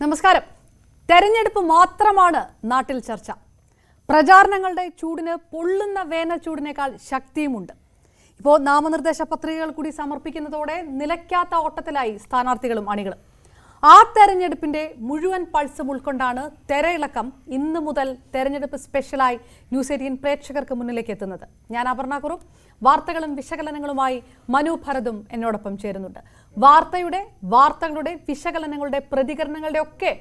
നമസ്കാരം. തെരഞ്ഞെടുപ്പ് മാത്രമാണ് നാട്ടിൽ ചർച്ച. പ്രചാരണങ്ങളുടെ ചൂടിന് പൊള്ളുന്ന വേനൽ ചൂടിനേക്കാൾ ശക്തിയുമുണ്ട്. ഇപ്പോൾ നാമനിർദ്ദേശ പത്രികകൾ കൂടി സമർപ്പിക്കുന്നതോടെ നിലയ്ക്കാത്ത ഓട്ടത്തിലായി സ്ഥാനാർത്ഥികളും അണികളും. ആ തെരഞ്ഞെടുപ്പിന്റെ മുഴുവൻ പൾസും ഉൾക്കൊണ്ടാണ് തെരയിളക്കം ഇന്ന് മുതൽ തെരഞ്ഞെടുപ്പ് സ്പെഷ്യലായി ന്യൂസ് 18 പ്രേക്ഷകർക്ക് മുന്നിലേക്ക് എത്തുന്നത്. ഞാൻ അപർണ കുറുപ്പ്. വാർത്തകളും വിശകലനങ്ങളുമായി മനു ഭരതും എന്നോടൊപ്പം ചേരുന്നുണ്ട്. വാർത്തകളുടെ വിശകലനങ്ങളുടെ പ്രതികരണങ്ങളുടെ ഒക്കെ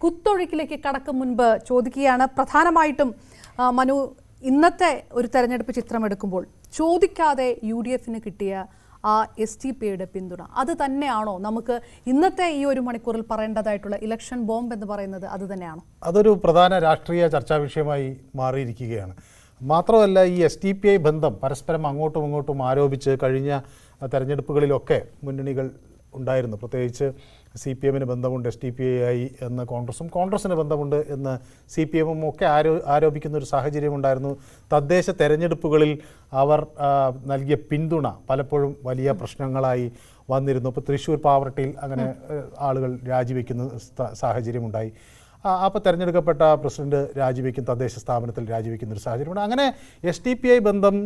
കുത്തൊഴുക്കിലേക്ക് കടക്കും മുൻപ് ചോദിക്കുകയാണ്, പ്രധാനമായിട്ടും മനു, ഇന്നത്തെ ഒരു തെരഞ്ഞെടുപ്പ് ചിത്രമെടുക്കുമ്പോൾ ചോദിക്കാതെ UDF-ന് കിട്ടിയ ആ STPയുടെ പിന്തുണ അത് തന്നെയാണോ നമുക്ക് ഇന്നത്തെ ഈ ഒരു മണിക്കൂറിൽ പറയേണ്ടതായിട്ടുള്ള ഇലക്ഷൻ ബോംബ് എന്ന് പറയുന്നത്? അത് തന്നെയാണോ? അതൊരു പ്രധാന രാഷ്ട്രീയ ചർച്ചാ വിഷയമായി മാറിയിരിക്കുകയാണ്. മാത്രമല്ല, ഈ STPI ബന്ധം പരസ്പരം അങ്ങോട്ടും ഇങ്ങോട്ടും ആരോപിച്ച് കഴിഞ്ഞ തെരഞ്ഞെടുപ്പുകളിലൊക്കെ മുന്നണികൾ ഉണ്ടായിരുന്നു. പ്രത്യേകിച്ച് CPM-ന് ബന്ധമുണ്ട് STPI എന്ന് കോൺഗ്രസിന് ബന്ധമുണ്ട് എന്ന് CPM-ഉം ഒക്കെ ആരോപിക്കുന്ന ഒരു സാഹചര്യമുണ്ടായിരുന്നു. തദ്ദേശ തെരഞ്ഞെടുപ്പുകളിൽ അവർ നൽകിയ പിന്തുണ പലപ്പോഴും വലിയ പ്രശ്നങ്ങളായി വന്നിരുന്നു. ഇപ്പോൾ തൃശ്ശൂർ പാവറട്ടിയിൽ അങ്ങനെ ആളുകൾ രാജിവെക്കുന്ന സാഹചര്യമുണ്ടായി. അപ്പോൾ തിരഞ്ഞെടുക്കപ്പെട്ട പ്രസിഡന്റ് രാജിവെക്കും, തദ്ദേശ സ്ഥാപനത്തിൽ രാജിവെക്കുന്ന ഒരു സാഹചര്യമുണ്ട്. അങ്ങനെ STPI ബന്ധം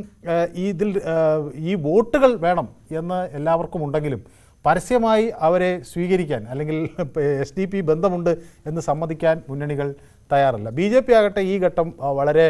ഈ വോട്ടുകൾ വേണം എന്ന് എല്ലാവർക്കും ഉണ്ടെങ്കിലും പരസ്യമായി അവരെ സ്വീകരിക്കാൻ അല്ലെങ്കിൽ SDP ബന്ധമുണ്ട് എന്ന് സമ്മതിക്കാൻ മുന്നണികൾ തയ്യാറല്ല. BJP ആകട്ടെ ഈ ഘട്ടം വളരെ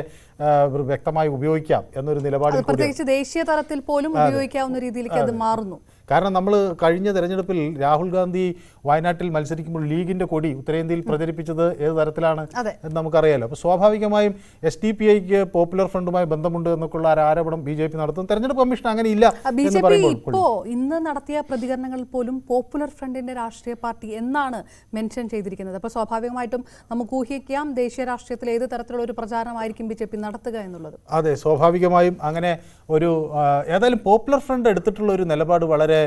വ്യക്തമായി ഉപയോഗിക്കാം എന്നൊരു നിലപാടിൽ, പ്രത്യേകിച്ച് ദേശീയ തലത്തിൽ പോലും ഉപയോഗിക്കാവുന്ന രീതിയിലേക്ക് അത് മാറുന്നു. കാരണം നമ്മൾ കഴിഞ്ഞ തെരഞ്ഞെടുപ്പിൽ രാഹുൽ ഗാന്ധി വയനാട്ടിൽ മത്സരിക്കുമ്പോൾ ലീഗിന്റെ കൊടി ഉത്തരേന്ത്യയിൽ പ്രചരിപ്പിച്ചത് ഏത് തരത്തിലാണ് എന്ന് നമുക്കറിയാലോ. അപ്പോൾ സ്വാഭാവികമായും STPIക്ക് പോപ്പുലർ ഫ്രണ്ടുമായി ബന്ധമുണ്ട് എന്നൊക്കെയുള്ള ആരോപണം BJP നടത്തും. തെരഞ്ഞെടുപ്പ് കമ്മീഷൻ അങ്ങനെ ഇല്ല. BJP ഇപ്പോ ഇന്ന് നടത്തിയ പ്രതികരണങ്ങളിൽ പോലും പോപ്പുലർ ഫ്രണ്ടിന്റെ രാഷ്ട്രീയ പാർട്ടി എന്നാണ് മെൻഷൻ ചെയ്തിരിക്കുന്നത്. അപ്പോൾ സ്വാഭാവികമായിട്ടും നമുക്ക് ഊഹിക്കാം ദേശീയ രാഷ്ട്രീയത്തിൽ ഏത് തരത്തിലുള്ള ഒരു പ്രചാരണമായിരിക്കും BJP നടത്തുക എന്നുള്ളത്. അതെ, സ്വാഭാവികമായും അങ്ങനെ ഒരു ഏതായാലും പോപ്പുലർ ഫ്രണ്ട് എടുത്തിട്ടുള്ള ഒരു നിലപാട് വളരെ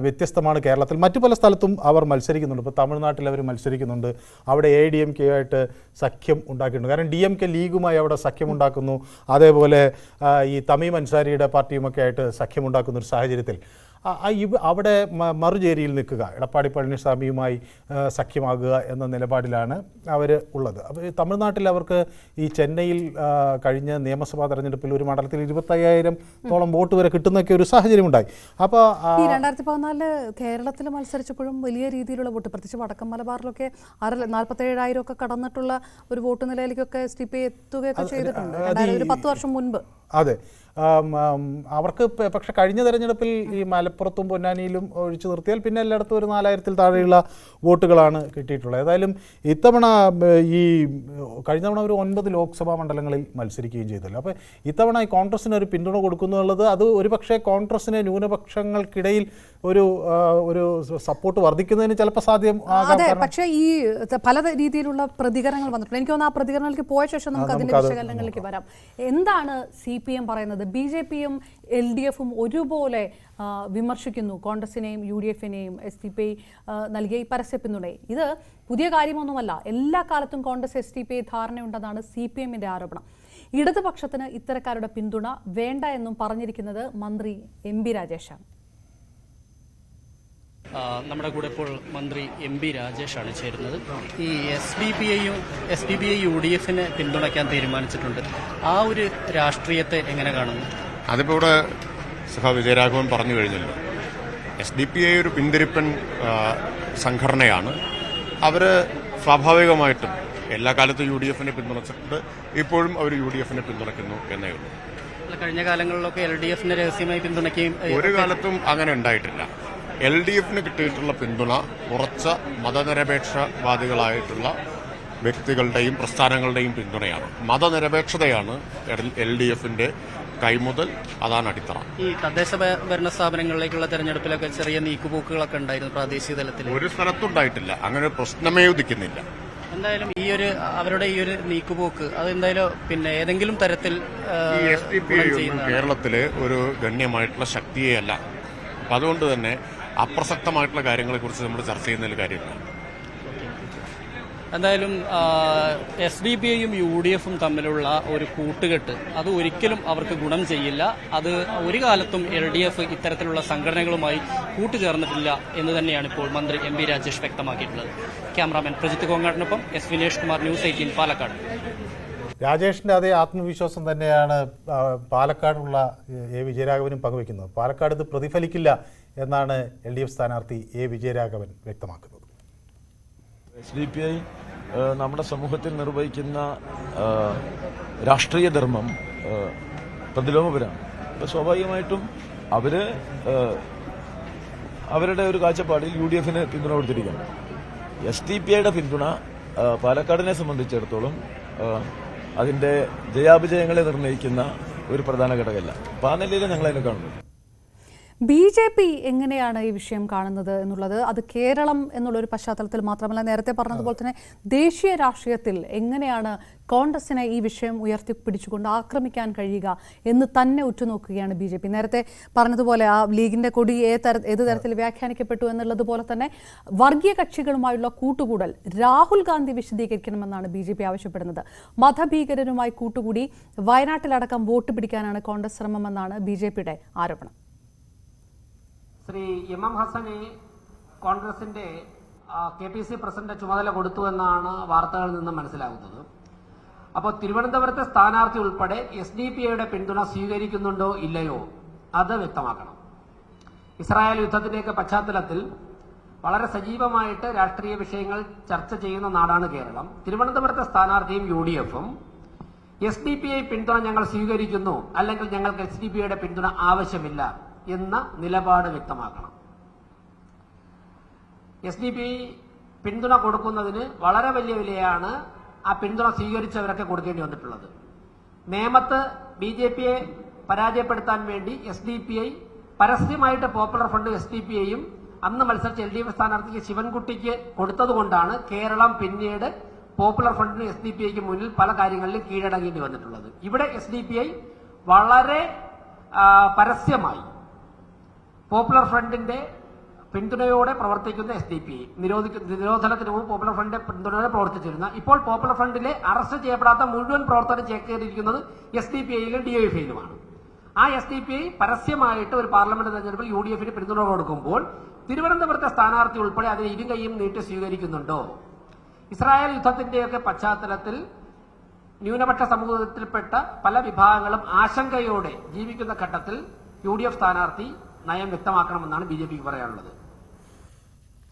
വ്യത്യസ്തമാണ്. കേരളത്തിൽ മറ്റു പല സ്ഥലത്തും അവർ മത്സരിക്കുന്നുണ്ട്. ഇപ്പോൾ തമിഴ്നാട്ടിൽ അവർ മത്സരിക്കുന്നുണ്ട്. അവിടെ ADMK ആയിട്ട് സഖ്യം ഉണ്ടാക്കിയിട്ടുണ്ട്. കാരണം DMK ലീഗുമായി അവിടെ സഖ്യമുണ്ടാക്കുന്നു. അതേപോലെ ഈ തമീം അൻസാരിയുടെ പാർട്ടിയുമൊക്കെ ആയിട്ട് സഖ്യമുണ്ടാക്കുന്ന ഒരു സാഹചര്യത്തിൽ അവിടെ മറുചേരിയിൽ നിൽക്കുക, എടപ്പാടി പളനിസ്വാമിയുമായി സഖ്യമാകുക എന്ന നിലപാടിലാണ് അവർ ഉള്ളത്. അപ്പോൾ തമിഴ്നാട്ടിൽ അവർക്ക് ഈ ചെന്നൈയിൽ കഴിഞ്ഞ നിയമസഭാ തെരഞ്ഞെടുപ്പിൽ ഒരു മണ്ഡലത്തിൽ 25,000-ഓളം വോട്ട് വരെ കിട്ടുന്നൊക്കെ ഒരു സാഹചര്യമുണ്ടായി. അപ്പോൾ 2014 കേരളത്തിൽ മത്സരിച്ചപ്പോഴും വലിയ രീതിയിലുള്ള വോട്ട്, പ്രത്യേകിച്ച് വടക്കൻ മലബാറിലൊക്കെ 47,000 ഒക്കെ കടന്നിട്ടുള്ള ഒരു വോട്ട് നിലയിലേക്കൊക്കെ STPI എത്തുകയൊക്കെ ചെയ്തിട്ടുണ്ട് ഒരു 10 വർഷം മുൻപ്. അതെ, അവർക്ക് പക്ഷെ കഴിഞ്ഞ തെരഞ്ഞെടുപ്പിൽ ഈ മലപ്പുറത്തും പൊന്നാനിയിലും ഒഴിച്ചു നിർത്തിയാൽ പിന്നെ എല്ലായിടത്തും ഒരു 4,000-ൽ താഴെയുള്ള വോട്ടുകളാണ് കിട്ടിയിട്ടുള്ളത്. ഏതായാലും ഇത്തവണ ഈ കഴിഞ്ഞ തവണ ഒരു 9 ലോക്സഭാ മണ്ഡലങ്ങളിൽ മത്സരിക്കുകയും ചെയ്തല്ലോ. അപ്പോൾ ഇത്തവണ ഈ കോൺഗ്രസിന് ഒരു പിന്തുണ കൊടുക്കുന്നുള്ളത് അത് ഒരുപക്ഷെ കോൺഗ്രസിന് ന്യൂനപക്ഷങ്ങൾക്കിടയിൽ ഒരു സപ്പോർട്ട് വർദ്ധിക്കുന്നതിന് ചിലപ്പോൾ സാധ്യം. അതെ, പക്ഷേ ഈ പല രീതിയിലുള്ള പ്രതികരണങ്ങൾ വന്നിട്ടുണ്ട്. എനിക്ക് തോന്നുന്നു ആ പ്രതികരണങ്ങളിലേക്ക് പോയ ശേഷം നമുക്ക് അതിന്റെ വിശകലനങ്ങളിലേക്ക് വരാം. എന്താണ് CPM പറയുന്നത്? BJP-യും LDF-ഉം ഒരുപോലെ വിമർശിക്കുന്നു കോൺഗ്രസിനെയും UDF-നെയും STPI നൽകിയ ഈ പരസ്യ പിന്തുണയെ. ഇത് പുതിയ കാര്യമൊന്നുമല്ല. എല്ലാ കാലത്തും കോൺഗ്രസ് STPI ധാരണയുണ്ടെന്നാണ് CPM-ന്റെ ആരോപണം. ഇടതുപക്ഷത്തിന് ഇത്തരക്കാരുടെ പിന്തുണ വേണ്ട എന്നും പറഞ്ഞിരിക്കുന്നത് മന്ത്രി MP രാജേഷാണ്. നമ്മുടെ കൂടെ ഇപ്പോൾ മന്ത്രി MP രാജേഷാണ് ചേരുന്നത്. ഈ SDPI UDF-നെ പിന്തുണയ്ക്കാൻ തീരുമാനിച്ചിട്ടുണ്ട്. ആ ഒരു രാഷ്ട്രീയത്തെ എങ്ങനെ കാണുന്നു? അതിപ്പോൾ ഇവിടെ സഹ വിജയരാഘവൻ പറഞ്ഞു കഴിഞ്ഞല്ലോ. SDPI ഒരു പിന്തിരിപ്പൻ സംഘടനയാണ്. അവർ സ്വാഭാവികമായിട്ടും എല്ലാ കാലത്തും UDF-നെ പിന്തുണച്ചിട്ടുണ്ട്. ഇപ്പോഴും അവർ UDF-നെ പിന്തുണയ്ക്കുന്നു എന്നേ ഉള്ളൂ. കഴിഞ്ഞ കാലങ്ങളിലൊക്കെ LDF-നെ രഹസ്യമായി പിന്തുണയ്ക്കുകയും ഒരു കാലത്തും അങ്ങനെ ഉണ്ടായിട്ടില്ല. LDF-ന് കിട്ടിയിട്ടുള്ള പിന്തുണ ഉറച്ച മതനിരപേക്ഷവാദികളായിട്ടുള്ള വ്യക്തികളുടെയും പ്രസ്ഥാനങ്ങളുടെയും പിന്തുണയാണ്. മതനിരപേക്ഷതയാണ് LDF-ന്റെ കൈമുതൽ, അതാണ് അടിത്തറ. ഈ തദ്ദേശ ഭരണ സ്ഥാപനങ്ങളിലേക്കുള്ള തെരഞ്ഞെടുപ്പിലൊക്കെ ചെറിയ നീക്കുപോക്കുകളൊക്കെ ഉണ്ടായിരുന്നു പ്രാദേശിക തലത്തിൽ. ഒരു സ്ഥലത്തുണ്ടായിട്ടില്ല, അങ്ങനെ പ്രശ്നമേ ഉദിക്കുന്നില്ല. എന്തായാലും അവരുടെ ഈ ഒരു നീക്കുപോക്ക് അത് എന്തായാലും പിന്നെ ഏതെങ്കിലും തരത്തിൽ SDPI കേരളത്തിലെ ഒരു ഗണ്യമായിട്ടുള്ള ശക്തിയേ അല്ല. അപ്പം അതുകൊണ്ട് തന്നെ അപ്രസക്തമായിട്ടുള്ള കാര്യങ്ങളെക്കുറിച്ച് നമ്മൾ ചർച്ച ചെയ്യുന്നതിൽ കാര്യമില്ല. എന്തായാലും SDPIയും UDFും തമ്മിലുള്ള ഒരു കൂട്ടുകെട്ട് അത് ഒരിക്കലും അവർക്ക് ഗുണം ചെയ്യില്ല. അത് ഒരു കാലത്തും LDF ഇത്തരത്തിലുള്ള സംഘടനകളുമായി കൂട്ടുചേർന്നിട്ടില്ല എന്ന് തന്നെയാണ് ഇപ്പോൾ മന്ത്രി MP രാജേഷ് വ്യക്തമാക്കിയിട്ടുള്ളത്. ക്യാമറാമാൻ പ്രജിത്ത് കോങ്ങാടിനൊപ്പം S വിനേഷ് കുമാർ, News 18 പാലക്കാട്. രാജേഷിന്റെ അതേ ആത്മവിശ്വാസം തന്നെയാണ് പാലക്കാടുള്ള A വിജയരാഘവനും പങ്കുവയ്ക്കുന്നത്. പാലക്കാട് ഇത് പ്രതിഫലിക്കില്ല എന്നാണ് LDF സ്ഥാനാർത്ഥി A വിജയരാഘവൻ വ്യക്തമാക്കുന്നത്. SDPI നമ്മുടെ സമൂഹത്തിൽ നിർവഹിക്കുന്ന രാഷ്ട്രീയ ധർമ്മം പ്രതിലോമപരമാണ്. അപ്പോൾ സ്വാഭാവികമായിട്ടും അവരുടെ ഒരു കാഴ്ചപ്പാടിൽ UDFന് പിന്തുണ കൊടുത്തിരിക്കുകയാണ്. SDPIയുടെ പിന്തുണ പാലക്കാടിനെ സംബന്ധിച്ചിടത്തോളം അതിന്റെ ജയാപജയങ്ങളെ നിർണ്ണയിക്കുന്ന ഒരു പ്രധാന ഘടകമല്ല. അപ്പോൾ ആ നിലയിൽ ഞങ്ങൾ അതിനെ കാണുന്നു. BJP എങ്ങനെയാണ് ഈ വിഷയം കാണുന്നത് എന്നുള്ളത്, അത് കേരളം എന്നുള്ളൊരു പശ്ചാത്തലത്തിൽ മാത്രമല്ല, നേരത്തെ പറഞ്ഞതുപോലെ തന്നെ ദേശീയ രാഷ്ട്രീയത്തിൽ എങ്ങനെയാണ് കോൺഗ്രസിനെ ഈ വിഷയം ഉയർത്തിപ്പിടിച്ചുകൊണ്ട് ആക്രമിക്കാൻ കഴിയുക എന്ന് തന്നെ ഉറ്റുനോക്കുകയാണ് BJP. നേരത്തെ പറഞ്ഞതുപോലെ ആ ലീഗിന്റെ കൊടി ഏത് തരത്തിൽ വ്യാഖ്യാനിക്കപ്പെട്ടു എന്നുള്ളതുപോലെ തന്നെ വർഗീയ കക്ഷികളുമായുള്ള കൂട്ടുകൂടൽ രാഹുൽ ഗാന്ധി വിശദീകരിക്കണമെന്നാണ് BJP ആവശ്യപ്പെടുന്നത്. മതഭീകരരുമായി കൂട്ടുകൂടി വയനാട്ടിലടക്കം വോട്ട് പിടിക്കാനാണ് കോൺഗ്രസ് ശ്രമമെന്നാണ് BJPയുടെ ആരോപണം. ശ്രീ MM ഹസനെ കോൺഗ്രസിന്റെ KPC പ്രസിഡന്റ് ചുമതല കൊടുത്തു എന്നാണ് വാർത്തകളിൽ നിന്ന് മനസ്സിലാകുന്നത്. അപ്പോൾ തിരുവനന്തപുരത്തെ സ്ഥാനാർത്ഥി ഉൾപ്പെടെ SDPIയുടെ പിന്തുണ സ്വീകരിക്കുന്നുണ്ടോ ഇല്ലയോ അത് വ്യക്തമാക്കണം. ഇസ്രായേൽ യുദ്ധത്തിന്റെയൊക്കെ പശ്ചാത്തലത്തിൽ വളരെ സജീവമായിട്ട് രാഷ്ട്രീയ വിഷയങ്ങൾ ചർച്ച ചെയ്യുന്ന നാടാണ് കേരളം. തിരുവനന്തപുരത്തെ സ്ഥാനാർത്ഥിയും UDFും SDPI പിന്തുണ ഞങ്ങൾ സ്വീകരിക്കുന്നു, അല്ലെങ്കിൽ ഞങ്ങൾക്ക് SDPIയുടെ പിന്തുണ ആവശ്യമില്ല എന്ന നിലപാട് വ്യക്തമാക്കണം. SDPI പിന്തുണ കൊടുക്കുന്നതിന് വളരെ വലിയ വിലയാണ് ആ പിന്തുണ സ്വീകരിച്ചവരൊക്കെ കൊടുക്കേണ്ടി വന്നിട്ടുള്ളത്. നേമത്ത് BJPയെ പരാജയപ്പെടുത്താൻ വേണ്ടി SDPI പരസ്യമായിട്ട് പോപ്പുലർ ഫ്രണ്ട് SDPIയും അന്ന് മത്സരിച്ച LDF സ്ഥാനാർത്ഥിക്ക് ശിവൻകുട്ടിക്ക് കൊടുത്തതുകൊണ്ടാണ് കേരളം പിന്നീട് പോപ്പുലർ ഫ്രണ്ടിന് SDPIക്ക് മുന്നിൽ പല കാര്യങ്ങളിലും കീഴടങ്ങേണ്ടി വന്നിട്ടുള്ളത്. ഇവിടെ SDPI വളരെ പരസ്യമായി പോപ്പുലർ ഫ്രണ്ടിന്റെ പിന്തുണയോടെ പ്രവർത്തിക്കുന്ന SDPI നിരോധനത്തിന് മുമ്പ് പോപ്പുലർ ഫ്രണ്ടിന്റെ പിന്തുണയോടെ പ്രവർത്തിച്ചിരുന്ന, ഇപ്പോൾ പോപ്പുലർ ഫ്രണ്ടിലെ അറസ്റ്റ് ചെയ്യപ്പെടാത്ത മുഴുവൻ പ്രവർത്തനം ചേക്കേറിയിരിക്കുന്നത് SDPIയിലും DYFIയിലുമാണ്. ആ SDPI പരസ്യമായിട്ട് ഒരു പാർലമെന്റ് തെരഞ്ഞെടുപ്പിൽ UDFന് പിന്തുണ കൊടുക്കുമ്പോൾ തിരുവനന്തപുരത്തെ സ്ഥാനാർത്ഥി ഉൾപ്പെടെ അതിന് ഇരുകൈയും നീട്ടി സ്വീകരിക്കുന്നുണ്ടോ? ഇസ്രായേൽ യുദ്ധത്തിന്റെയൊക്കെ പശ്ചാത്തലത്തിൽ ന്യൂനപക്ഷ സമൂഹത്തിൽപ്പെട്ട പല വിഭാഗങ്ങളും ആശങ്കയോടെ ജീവിക്കുന്ന ഘട്ടത്തിൽ UDF സ്ഥാനാർത്ഥി നയം വ്യക്തമാക്കണമെന്നാണ് BJPക്ക് പറയാനുള്ളത്.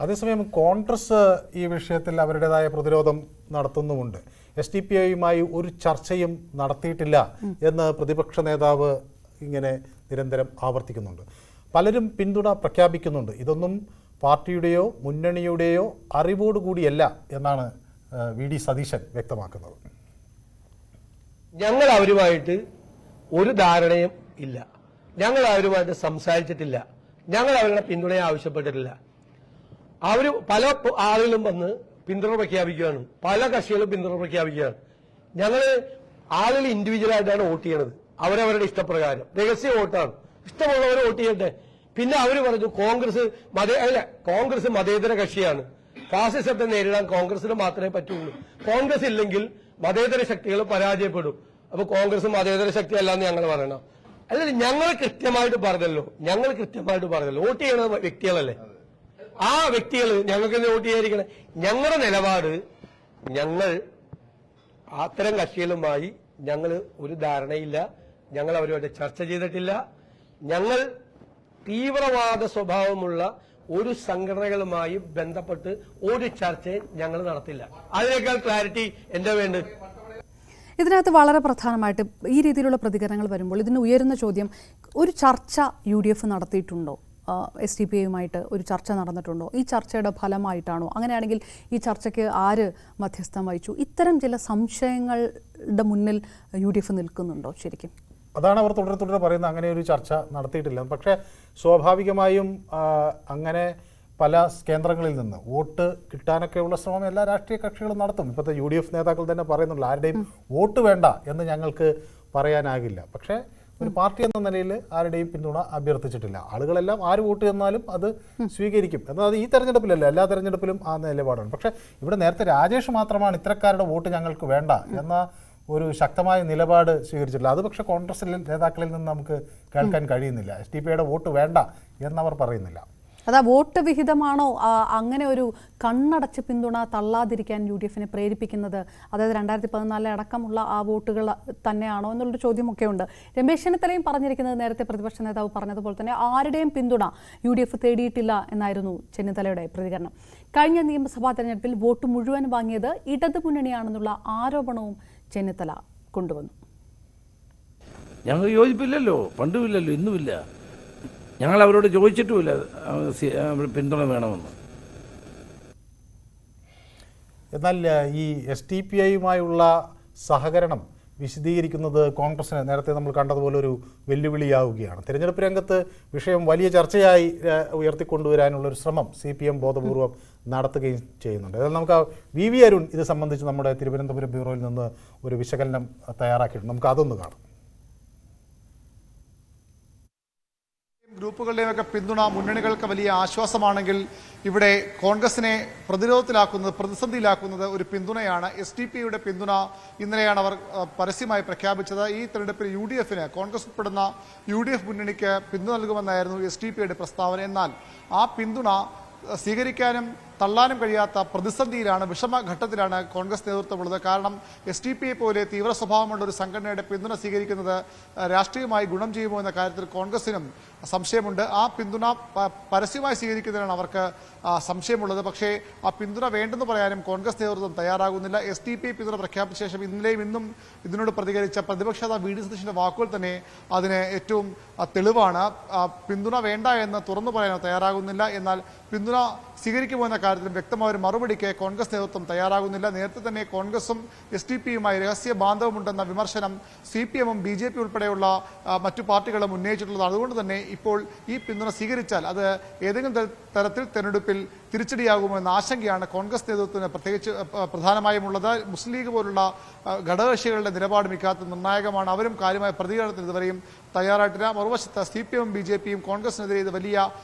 അതേസമയം കോൺഗ്രസ് ഈ വിഷയത്തിൽ അവരുടേതായ പ്രതിരോധം നടത്തുന്നുമുണ്ട്. SDPIയുമായി ഒരു ചർച്ചയും നടത്തിയിട്ടില്ല എന്ന് പ്രതിപക്ഷ നേതാവ് ഇങ്ങനെ നിരന്തരം ആവർത്തിക്കുന്നുണ്ട്. പലരും പിന്തുണ പ്രഖ്യാപിക്കുന്നുണ്ട്. ഇതൊന്നും പാർട്ടിയുടെയോ മുന്നണിയുടെയോ അറിവോടുകൂടിയല്ല എന്നാണ് VD സതീശൻ വ്യക്തമാക്കുന്നത്. ഞങ്ങൾ അവരുമായിട്ട് ഒരു ധാരണയും ഇല്ല. ഞങ്ങൾ അവരുമായിട്ട് സംസാരിച്ചിട്ടില്ല. ഞങ്ങൾ അവരുടെ പിന്തുണയെ ആവശ്യപ്പെട്ടിട്ടില്ല. അവർ പല ആളുകളും വന്ന് പിന്തുണ പ്രഖ്യാപിക്കുകയാണ്, പല കക്ഷികളും പിന്തുണ പ്രഖ്യാപിക്കുകയാണ്. ഞങ്ങൾ ആളുകൾ ഇൻഡിവിജ്വലായിട്ടാണ് വോട്ട് ചെയ്യണത്. അവരവരുടെ ഇഷ്ടപ്രകാരം രഹസ്യ വോട്ടാണ്. ഇഷ്ടമുള്ളവരെ വോട്ട് ചെയ്യട്ടെ. പിന്നെ അവർ പറഞ്ഞു കോൺഗ്രസ് മതേതര കക്ഷിയാണ്, ഫാസിസത്തെ നേരിടാൻ കോൺഗ്രസിന് മാത്രമേ പറ്റുള്ളൂ, കോൺഗ്രസ് ഇല്ലെങ്കിൽ മതേതര ശക്തികൾ പരാജയപ്പെടും, അപ്പൊ കോൺഗ്രസ് മതേതര ശക്തി അല്ലാന്ന് ഞങ്ങൾ പറയണം. അല്ല, ഞങ്ങൾ കൃത്യമായിട്ട് പറഞ്ഞല്ലോ വോട്ട് ചെയ്യണ വ്യക്തികളല്ലേ, ആ വ്യക്തികൾ ഞങ്ങൾക്ക് വോട്ട് ചെയ്യാതിരിക്കണേ. ഞങ്ങളുടെ നിലപാട്, ഞങ്ങൾ അത്തരം കക്ഷികളുമായി ഞങ്ങൾ ഒരു ധാരണയില്ല, ഞങ്ങൾ അവരുമായിട്ട് ചർച്ച ചെയ്തിട്ടില്ല. ഞങ്ങൾ തീവ്രവാദ സ്വഭാവമുള്ള ഒരു സംഘടനകളുമായി ബന്ധപ്പെട്ട് ഒരു ചർച്ചയും ഞങ്ങൾ നടത്തില്ല. അതിനേക്കാൾ ക്ലാരിറ്റി എന്താ വേണ്ടത്? ഇതിനകത്ത് വളരെ പ്രധാനമായിട്ട് ഈ രീതിയിലുള്ള പ്രതികരണങ്ങൾ വരുമ്പോൾ ഇതിന് ഉയരുന്ന ചോദ്യം, ഒരു ചർച്ച UDF നടത്തിയിട്ടുണ്ടോ? SDPIയുമായിട്ട് ഒരു ചർച്ച നടന്നിട്ടുണ്ടോ? ഈ ചർച്ചയുടെ ഫലമായിട്ടാണോ? അങ്ങനെയാണെങ്കിൽ ഈ ചർച്ചയ്ക്ക് ആര് മധ്യസ്ഥം വഹിച്ചു? ഇത്തരം ചില സംശയങ്ങളുടെ മുന്നിൽ UDF നിൽക്കുന്നുണ്ടോ ശരിക്കും? അതാണ് അവർ തുടരെ പറയുന്നത്, അങ്ങനെ ഒരു ചർച്ച നടത്തിയിട്ടില്ല. പക്ഷേ സ്വാഭാവികമായും അങ്ങനെ പല കേന്ദ്രങ്ങളിൽ നിന്ന് വോട്ട് കിട്ടാനൊക്കെയുള്ള ശ്രമം എല്ലാ രാഷ്ട്രീയ കക്ഷികളും നടത്തും. ഇപ്പോഴത്തെ UDF നേതാക്കൾ തന്നെ പറയുന്നുള്ളൂ, ആരുടെയും വോട്ട് വേണ്ട എന്ന് ഞങ്ങൾക്ക് പറയാനാകില്ല. പക്ഷേ ഒരു പാർട്ടി എന്ന നിലയിൽ ആരുടെയും പിന്തുണ അഭ്യർത്ഥിച്ചിട്ടില്ല. ആളുകളെല്ലാം ആര് വോട്ട് തന്നാലും അത് സ്വീകരിക്കും എന്നാൽ അത് ഈ തെരഞ്ഞെടുപ്പിലല്ല, എല്ലാ തെരഞ്ഞെടുപ്പിലും ആ നിലപാടാണ്. പക്ഷേ ഇവിടെ നേരത്തെ രാജേഷ് മാത്രമാണ് ഇത്തരക്കാരുടെ വോട്ട് ഞങ്ങൾക്ക് വേണ്ട എന്ന ഒരു ശക്തമായ നിലപാട് സ്വീകരിച്ചിട്ടില്ല. അത് പക്ഷേ കോൺഗ്രസിലെ നേതാക്കളിൽ നിന്ന് നമുക്ക് കേൾക്കാൻ കഴിയുന്നില്ല. SDP വോട്ട് വേണ്ട എന്നവർ പറയുന്നില്ല. അതാ വോട്ട് വിഹിതമാണോ അങ്ങനെ ഒരു കണ്ണടച്ച് പിന്തുണ തള്ളാതിരിക്കാൻ UDF-നെ പ്രേരിപ്പിക്കുന്നത്? അതായത് 2014 അടക്കമുള്ള ആ വോട്ടുകൾ തന്നെയാണോ എന്നുള്ളൊരു ചോദ്യമൊക്കെ ഉണ്ട്. രമേശ് ചെന്നിത്തലയും പറഞ്ഞിരിക്കുന്നത് നേരത്തെ പ്രതിപക്ഷ നേതാവ് പറഞ്ഞതുപോലെ തന്നെ ആരുടെയും പിന്തുണ UDF തേടിയിട്ടില്ല എന്നായിരുന്നു ചെന്നിത്തലയുടെ പ്രതികരണം. കഴിഞ്ഞ നിയമസഭാ തെരഞ്ഞെടുപ്പിൽ വോട്ട് മുഴുവൻ വാങ്ങിയത് ഇടതുമുന്നണിയാണെന്നുള്ള ആരോപണവും ചെന്നിത്തല കൊണ്ടുവന്നു. ഞങ്ങൾ യോജിപ്പില്ലല്ലോ, പണ്ടുമില്ലല്ലോ, ഇന്നുമില്ല. ഞങ്ങൾ അവരോട് ചോദിച്ചിട്ടുമില്ല പിന്തുണ വേണമെന്ന്. എന്നാൽ ഈ SDP-യുമായുള്ള സഹകരണം വിശദീകരിക്കുന്നത് കോൺഗ്രസിന് നേരത്തെ നമ്മൾ കണ്ടതുപോലെ ഒരു വെല്ലുവിളിയാവുകയാണ്. തിരഞ്ഞെടുപ്പ് രംഗത്ത് വിഷയം വലിയ ചർച്ചയായി ഉയർത്തിക്കൊണ്ടുവരാനുള്ളൊരു ശ്രമം CPM ബോധപൂർവം നടത്തുകയും ചെയ്യുന്നുണ്ട്. എന്നാൽ നമുക്ക് VV അരുൺ ഇത് സംബന്ധിച്ച് നമ്മുടെ തിരുവനന്തപുരം ബ്യൂറോയിൽ നിന്ന് ഒരു വിശകലനം തയ്യാറാക്കിയിട്ടുണ്ട്. നമുക്ക് അതൊന്ന് കാണാം. ഗ്രൂപ്പുകളുടെയൊക്കെ പിന്തുണ മുന്നണികൾക്ക് വലിയ ആശ്വാസമാണെങ്കിൽ ഇവിടെ കോൺഗ്രസിനെ പ്രതിസന്ധിയിലാക്കുന്നത് ഒരു പിന്തുണയാണ്. SDP-യുടെ പിന്തുണ ഇന്നലെയാണ് അവർ പരസ്യമായി പ്രഖ്യാപിച്ചത്. ഈ തെരഞ്ഞെടുപ്പിൽ UDF-ന് കോൺഗ്രസ് ഉൾപ്പെടുന്ന UDF മുന്നണിക്ക് പിന്തുണ നൽകുമെന്നായിരുന്നു SDP-യുടെ പ്രസ്താവന. എന്നാൽ ആ പിന്തുണ സ്വീകരിക്കാനും തള്ളാനും കഴിയാത്ത പ്രതിസന്ധിയിലാണ്, വിഷമഘട്ടത്തിലാണ് കോൺഗ്രസ് നേതൃത്വമുള്ളത്. കാരണം SDP പോലെ തീവ്ര സ്വഭാവമുള്ള ഒരു സംഘടനയുടെ പിന്തുണ സ്വീകരിക്കുന്നത് രാഷ്ട്രീയമായി ഗുണം ചെയ്യുമോ എന്ന കാര്യത്തിൽ കോൺഗ്രസിനും സംശയമുണ്ട്. ആ പിന്തുണ പരസ്യമായി സ്വീകരിക്കുന്നതിനാണ് അവർക്ക് സംശയമുള്ളത്. പക്ഷേ ആ പിന്തുണ വേണ്ടെന്ന് പറയാനും കോൺഗ്രസ് നേതൃത്വം തയ്യാറാകുന്നില്ല. SDP പിന്തുണ പ്രഖ്യാപിച്ച ശേഷം ഇന്നലെയും ഇന്നും ഇതിനോട് പ്രതികരിച്ച പ്രതിപക്ഷ നേതാവ് VD സതീശന്റെ വാക്കുകൾ തന്നെ അതിന് ഏറ്റവും തെളിവാണ്. പിന്തുണ വേണ്ട എന്ന് തുറന്നു പറയാനോ തയ്യാറാകുന്നില്ല. എന്നാൽ പിന്തുണ സ്വീകരിക്കുമോ എന്ന കാര്യത്തിലും വ്യക്തമായ ഒരു മറുപടിക്ക് കോൺഗ്രസ് നേതൃത്വം തയ്യാറാകുന്നില്ല. നേരത്തെ തന്നെ കോൺഗ്രസും SDP-യുമായി രഹസ്യ ബാന്ധവമുണ്ടെന്ന വിമർശനം CPM-ഉം BJP ഉൾപ്പെടെയുള്ള മറ്റു പാർട്ടികളും ഉന്നയിച്ചിട്ടുള്ളതാണ്. അതുകൊണ്ട് തന്നെ ഇപ്പോൾ ഈ പിന്തുണ സ്വീകരിച്ചാൽ അത് ഏതെങ്കിലും തരത്തിൽ തെരഞ്ഞെടുപ്പിൽ തിരിച്ചടിയാകുമോ എന്ന ആശങ്കയാണ് കോൺഗ്രസ് നേതൃത്വത്തിന് പ്രത്യേകിച്ച് പ്രധാനമായും ഉള്ളത്. മുസ്ലിം ലീഗ് പോലുള്ള ഘടകകക്ഷികളുടെ നിലപാട് മിക്കവാറും നിർണായകമാണ്. അവരും കാര്യമായ പ്രതികരണത്തിന് ഇതുവരെയും തയ്യാറായിട്ടില്ല. മറുവശത്ത് CPM-ഉം BJP-യും കോൺഗ്രസിനെതിരെ ഇത് വലിയ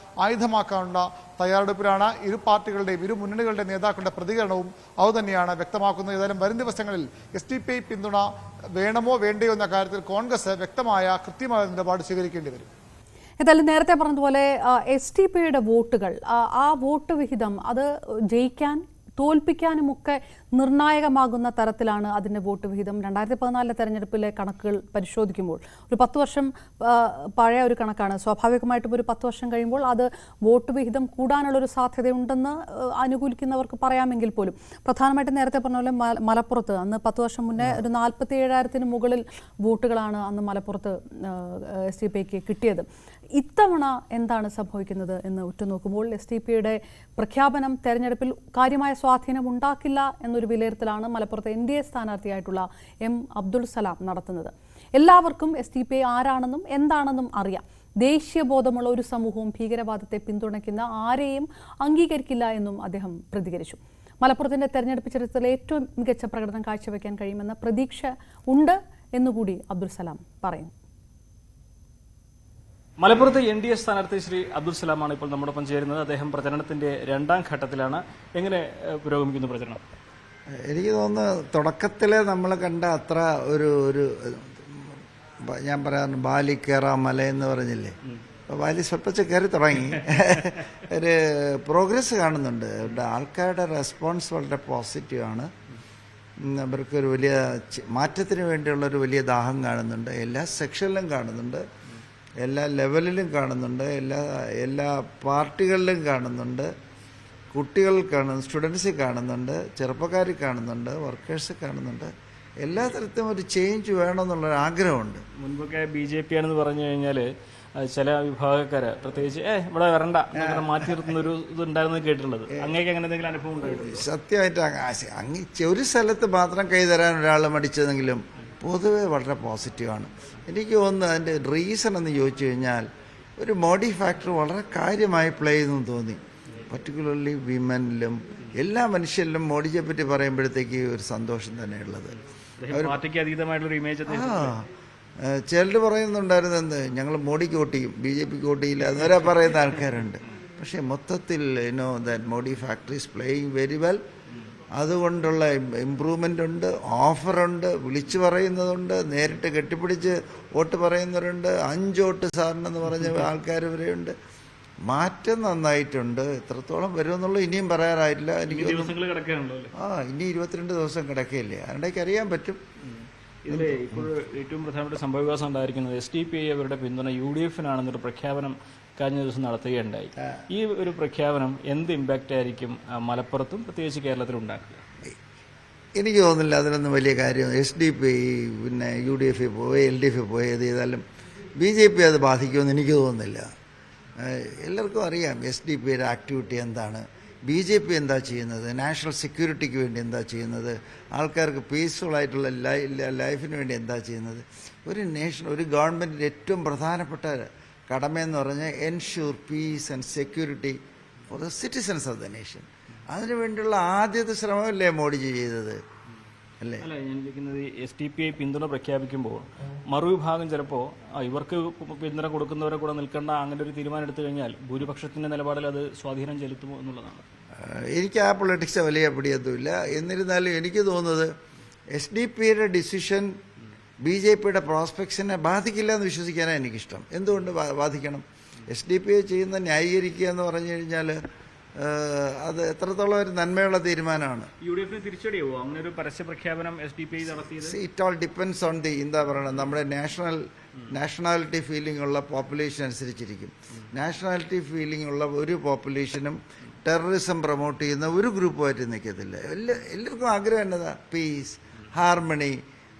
ആയുധമാക്കാനുള്ള തയ്യാറെടുപ്പിലാണ്. ഇരു പാർട്ടികളുടെയും ഇരു മുന്നണികളുടെ നേതാക്കളുടെ പ്രതികരണവും അതുതന്നെയാണ് വ്യക്തമാക്കുന്നത്. ഏതായാലും വരും ദിവസങ്ങളിൽ SDP പിന്തുണ വേണമോ വേണ്ടയോ എന്ന കാര്യത്തിൽ കോൺഗ്രസ് വ്യക്തമായ കൃത്യമായ നിലപാട് സ്വീകരിക്കേണ്ടി വരും. ഏതായാലും നേരത്തെ പറഞ്ഞതുപോലെ SDP-യുടെ വോട്ടുകൾ, ആ വോട്ട് വിഹിതം അത് ജയിക്കാൻ തോൽപ്പിക്കാനുമൊക്കെ നിർണായകമാകുന്ന തരത്തിലാണ് അതിൻ്റെ വോട്ട് വിഹിതം. 2014 തെരഞ്ഞെടുപ്പിലെ കണക്കുകൾ പരിശോധിക്കുമ്പോൾ ഒരു 10 വർഷം പഴയ ഒരു കണക്കാണ്. സ്വാഭാവികമായിട്ടും ഒരു 10 വർഷം കഴിയുമ്പോൾ അത് വോട്ട് വിഹിതം കൂടാനുള്ളൊരു സാധ്യതയുണ്ടെന്ന് അനുകൂലിക്കുന്നവർക്ക് പറയാമെങ്കിൽ പോലും പ്രധാനമായിട്ടും നേരത്തെ പറഞ്ഞ പോലെ മലപ്പുറത്ത് അന്ന് 10 വർഷം മുന്നേ ഒരു 47,000-ന് മുകളിൽ വോട്ടുകളാണ് അന്ന് മലപ്പുറത്ത് SDP-ക്ക് കിട്ടിയത്. ഇത്തവണ എന്താണ് സംഭവിക്കുന്നത് എന്ന് ഉറ്റുനോക്കുമ്പോൾ SDP-യുടെ പ്രഖ്യാപനം തെരഞ്ഞെടുപ്പിൽ കാര്യമായ സ്വാധീനം ഉണ്ടാക്കില്ല എന്നൊരു വിലയിരുത്തലാണ് മലപ്പുറത്തെ NDA സ്ഥാനാർത്ഥിയായിട്ടുള്ള M. അബ്ദുൾ സലാം നടത്തുന്നത്. എല്ലാവർക്കും SDP ആരാണെന്നും എന്താണെന്നും അറിയാം. ദേശീയബോധമുള്ള ഒരു സമൂഹവും ഭീകരവാദത്തെ പിന്തുണയ്ക്കുന്ന ആരെയും അംഗീകരിക്കില്ല എന്നും അദ്ദേഹം പ്രതികരിച്ചു. മലപ്പുറത്തിന്റെ തെരഞ്ഞെടുപ്പ് ചരിത്രത്തിലെ ഏറ്റവും മികച്ച പ്രകടനം കാഴ്ചവെക്കാൻ കഴിയുമെന്ന പ്രതീക്ഷ ഉണ്ട് എന്നുകൂടി അബ്ദുൾ സലാം പറയുന്നു. മലപ്പുറത്ത് NDA സ്ഥാനാർത്ഥി ശ്രീ അബ്ദുൾ സലാമാണ് ഇപ്പോൾ നമ്മോടൊപ്പം ചേരുന്നത്. അദ്ദേഹം പ്രചരണത്തിന്റെ 2ാം ഘട്ടത്തിലാണ്. എങ്ങനെ പുരോഗമിക്കുന്നു പ്രചരണം? എനിക്ക് തോന്നുന്നു തുടക്കത്തിലെ നമ്മൾ കണ്ട അത്ര ഒരു ഞാൻ പറയാറുണ്ട് ബാലി കയറാ മലയെന്ന് പറഞ്ഞില്ലേ, ബാലി സ്വൽപ്പിച്ച് കയറി തുടങ്ങി. ഒരു പ്രോഗ്രസ് കാണുന്നുണ്ട്. ആൾക്കാരുടെ റെസ്പോൺസ് വളരെ പോസിറ്റീവാണ്. അവർക്കൊരു വലിയ മാറ്റത്തിന് വേണ്ടിയുള്ളൊരു വലിയ ദാഹം കാണുന്നുണ്ട്. എല്ലാ സെക്ഷനിലും കാണുന്നുണ്ട്, എല്ലാ ലെവലിലും കാണുന്നുണ്ട്, എല്ലാ പാർട്ടികളിലും കാണുന്നുണ്ട്. കുട്ടികൾ കാണുന്നു, സ്റ്റുഡൻസ് കാണുന്നുണ്ട്, ചെറുപ്പക്കാർ കാണുന്നുണ്ട്, വർക്കേഴ്സ് കാണുന്നുണ്ട്. എല്ലാ തരത്തിലും ഒരു ചേഞ്ച് വേണമെന്നുള്ളൊരു ആഗ്രഹമുണ്ട്. മുൻപൊക്കെ BJP ആണെന്ന് പറഞ്ഞു കഴിഞ്ഞാൽ ചില വിഭാഗക്കാര് പ്രത്യേകിച്ച് ഇവിടെ വരണ്ട മാറ്റി നിർത്തുന്ന ഒരു ഇതുണ്ടായിരുന്നു കേട്ടിട്ടുള്ളത്. അങ്ങേക്ക് അങ്ങനെ എന്തെങ്കിലും അനുഭവം ഉണ്ടായിരുന്നു? സത്യമായിട്ട് ഒരു സ്ഥലത്ത് മാത്രം കൈ തരാൻ ഒരാൾ മടിച്ചതെങ്കിലും പൊതുവെ വളരെ പോസിറ്റീവാണ്. എനിക്ക് തോന്നുന്നു അതിൻ്റെ റീസൺ എന്ന് ചോദിച്ചു കഴിഞ്ഞാൽ ഒരു മോഡി ഫാക്ടർ വളരെ കാര്യമായി പ്ലേ ചെയ്തെന്ന് തോന്നി. പർട്ടിക്കുലർലി വിമനിലും എല്ലാ മനുഷ്യരിലും മോഡിയെ പറ്റി പറയുമ്പോഴത്തേക്ക് ഒരു സന്തോഷം തന്നെയുള്ളത്. ചിലർ പറയുന്നുണ്ടായിരുന്നു എന്ത് ഞങ്ങൾ മോഡിക്ക് വോട്ട് ചെയ്യും, BJP വോട്ട് ചെയ്യില്ല അതുവരെ പറയുന്ന ആൾക്കാരുണ്ട്. പക്ഷേ മൊത്തത്തിൽ that Modi factory is playing very well. അതുകൊണ്ടുള്ള ഇമ്പ്രൂവ്മെൻ്റ് ഉണ്ട്, ഓഫറുണ്ട്, വിളിച്ചു പറയുന്നതുണ്ട്, നേരിട്ട് കെട്ടിപ്പിടിച്ച് വോട്ട് പറയുന്നവരുണ്ട്, 5 വോട്ട് സാറിനെന്ന് പറഞ്ഞ ആൾക്കാർ വരെയുണ്ട്. മാറ്റം നന്നായിട്ടുണ്ട്. എത്രത്തോളം വരുമെന്നുള്ളത് ഇനിയും പറയാറായില്ല. എനിക്ക് ഇനി 22 ദിവസം കിടക്കുകയില്ലേ, അതിൻ്റെക്ക് അറിയാൻ പറ്റും. ഇതിലെ ഇപ്പോൾ ഏറ്റവും പ്രധാനപ്പെട്ട സംഭവവികാസം ഉണ്ടായിരിക്കുന്നത് SDPI അവരുടെ പിന്തുണ UDF-നാണെന്നൊരു പ്രഖ്യാപനം കഴിഞ്ഞ ദിവസം നടത്തുകയുണ്ടായി. ഈ ഒരു പ്രഖ്യാപനം എന്ത് ഇമ്പാക്റ്റ് ആയിരിക്കും മലപ്പുറത്തും പ്രത്യേകിച്ച് കേരളത്തിലും ഉണ്ടാക്കുക? എനിക്ക് തോന്നുന്നില്ല അതിനൊന്നും വലിയ കാര്യം. SDPI പിന്നെ UDF പോയി LDF പോയി ഏത് ചെയ്താലും BJP അത് ബാധിക്കുമെന്ന് എനിക്ക് തോന്നുന്നില്ല. എല്ലാവർക്കും അറിയാം SDPIയുടെ ആക്ടിവിറ്റി എന്താണ്, BJP എന്താ ചെയ്യുന്നത്, നാഷണൽ സെക്യൂരിറ്റിക്ക് വേണ്ടി എന്താ ചെയ്യുന്നത്, ആൾക്കാർക്ക് പീസ്ഫുള്ളായിട്ടുള്ള ലൈഫിന് വേണ്ടി എന്താ ചെയ്യുന്നത്. ഒരു ഗവൺമെൻറ്റിൻ്റെ ഏറ്റവും പ്രധാനപ്പെട്ട കടമയെന്ന് പറഞ്ഞാൽ ensure piece and security for the citizens of the nation. അതിനു വേണ്ടിയുള്ള ആദ്യത്തെ ശ്രമമല്ലേ മോഡിജി ചെയ്തത് അല്ലേ? അല്ല, ഞാൻ ചോദിക്കുന്നത് SDPI പിന്തുണ പ്രഖ്യാപിക്കുമ്പോൾ മറുവിഭാഗം ചിലപ്പോൾ ഇവർക്ക് പിന്തുണ കൊടുക്കുന്നവരെ കൂടെ നിൽക്കേണ്ട അങ്ങനെ ഒരു തീരുമാനം എടുത്തു കഴിഞ്ഞാൽ ഭൂരിപക്ഷത്തിന്റെ നിലപാടിൽ അത് സ്വാധീനം ചെലുത്തുമോ എന്നുള്ളതാണ്. എനിക്ക് ആ പൊളിറ്റിക്സ് വലിയ പിടിയൊന്നുമില്ല. എന്നിരുന്നാലും എനിക്ക് തോന്നുന്നത് SDPIയുടെ ഡിസിഷൻ BJPയുടെ പ്രോസ്പെക്ട്സിനെ ബാധിക്കില്ല എന്ന് വിശ്വസിക്കാനാണ് എനിക്കിഷ്ടം. എന്തുകൊണ്ട് ബാധിക്കണം? SDPI ചെയ്യുന്ന ന്യായീകരിക്കുക എന്ന് പറഞ്ഞു കഴിഞ്ഞാൽ അത് എത്രത്തോളം ഒരു നന്മയുള്ള തീരുമാനമാണ്. UDF തിരിച്ചടിയാവോ അങ്ങനെ ഒരു പരസ്യ പ്രഖ്യാപനം SDPI നടത്തിയത്? It all depends on the എന്താ പറയുന്നത് നമ്മുടെ നാഷണാലിറ്റി ഫീലിംഗ് ഉള്ള പോപ്പുലേഷൻ അനുസരിച്ചിരിക്കും. നാഷണാലിറ്റി ഫീലിംഗ് ഉള്ള ഒരു പോപ്പുലേഷനും ടെററിസം പ്രൊമോട്ട് ചെയ്യുന്ന ഒരു ഗ്രൂപ്പുമായിട്ട് നിൽക്കത്തില്ല. എല്ലാവർക്കും ആഗ്രഹം എന്നതാ പീസ്, ഹാർമണി,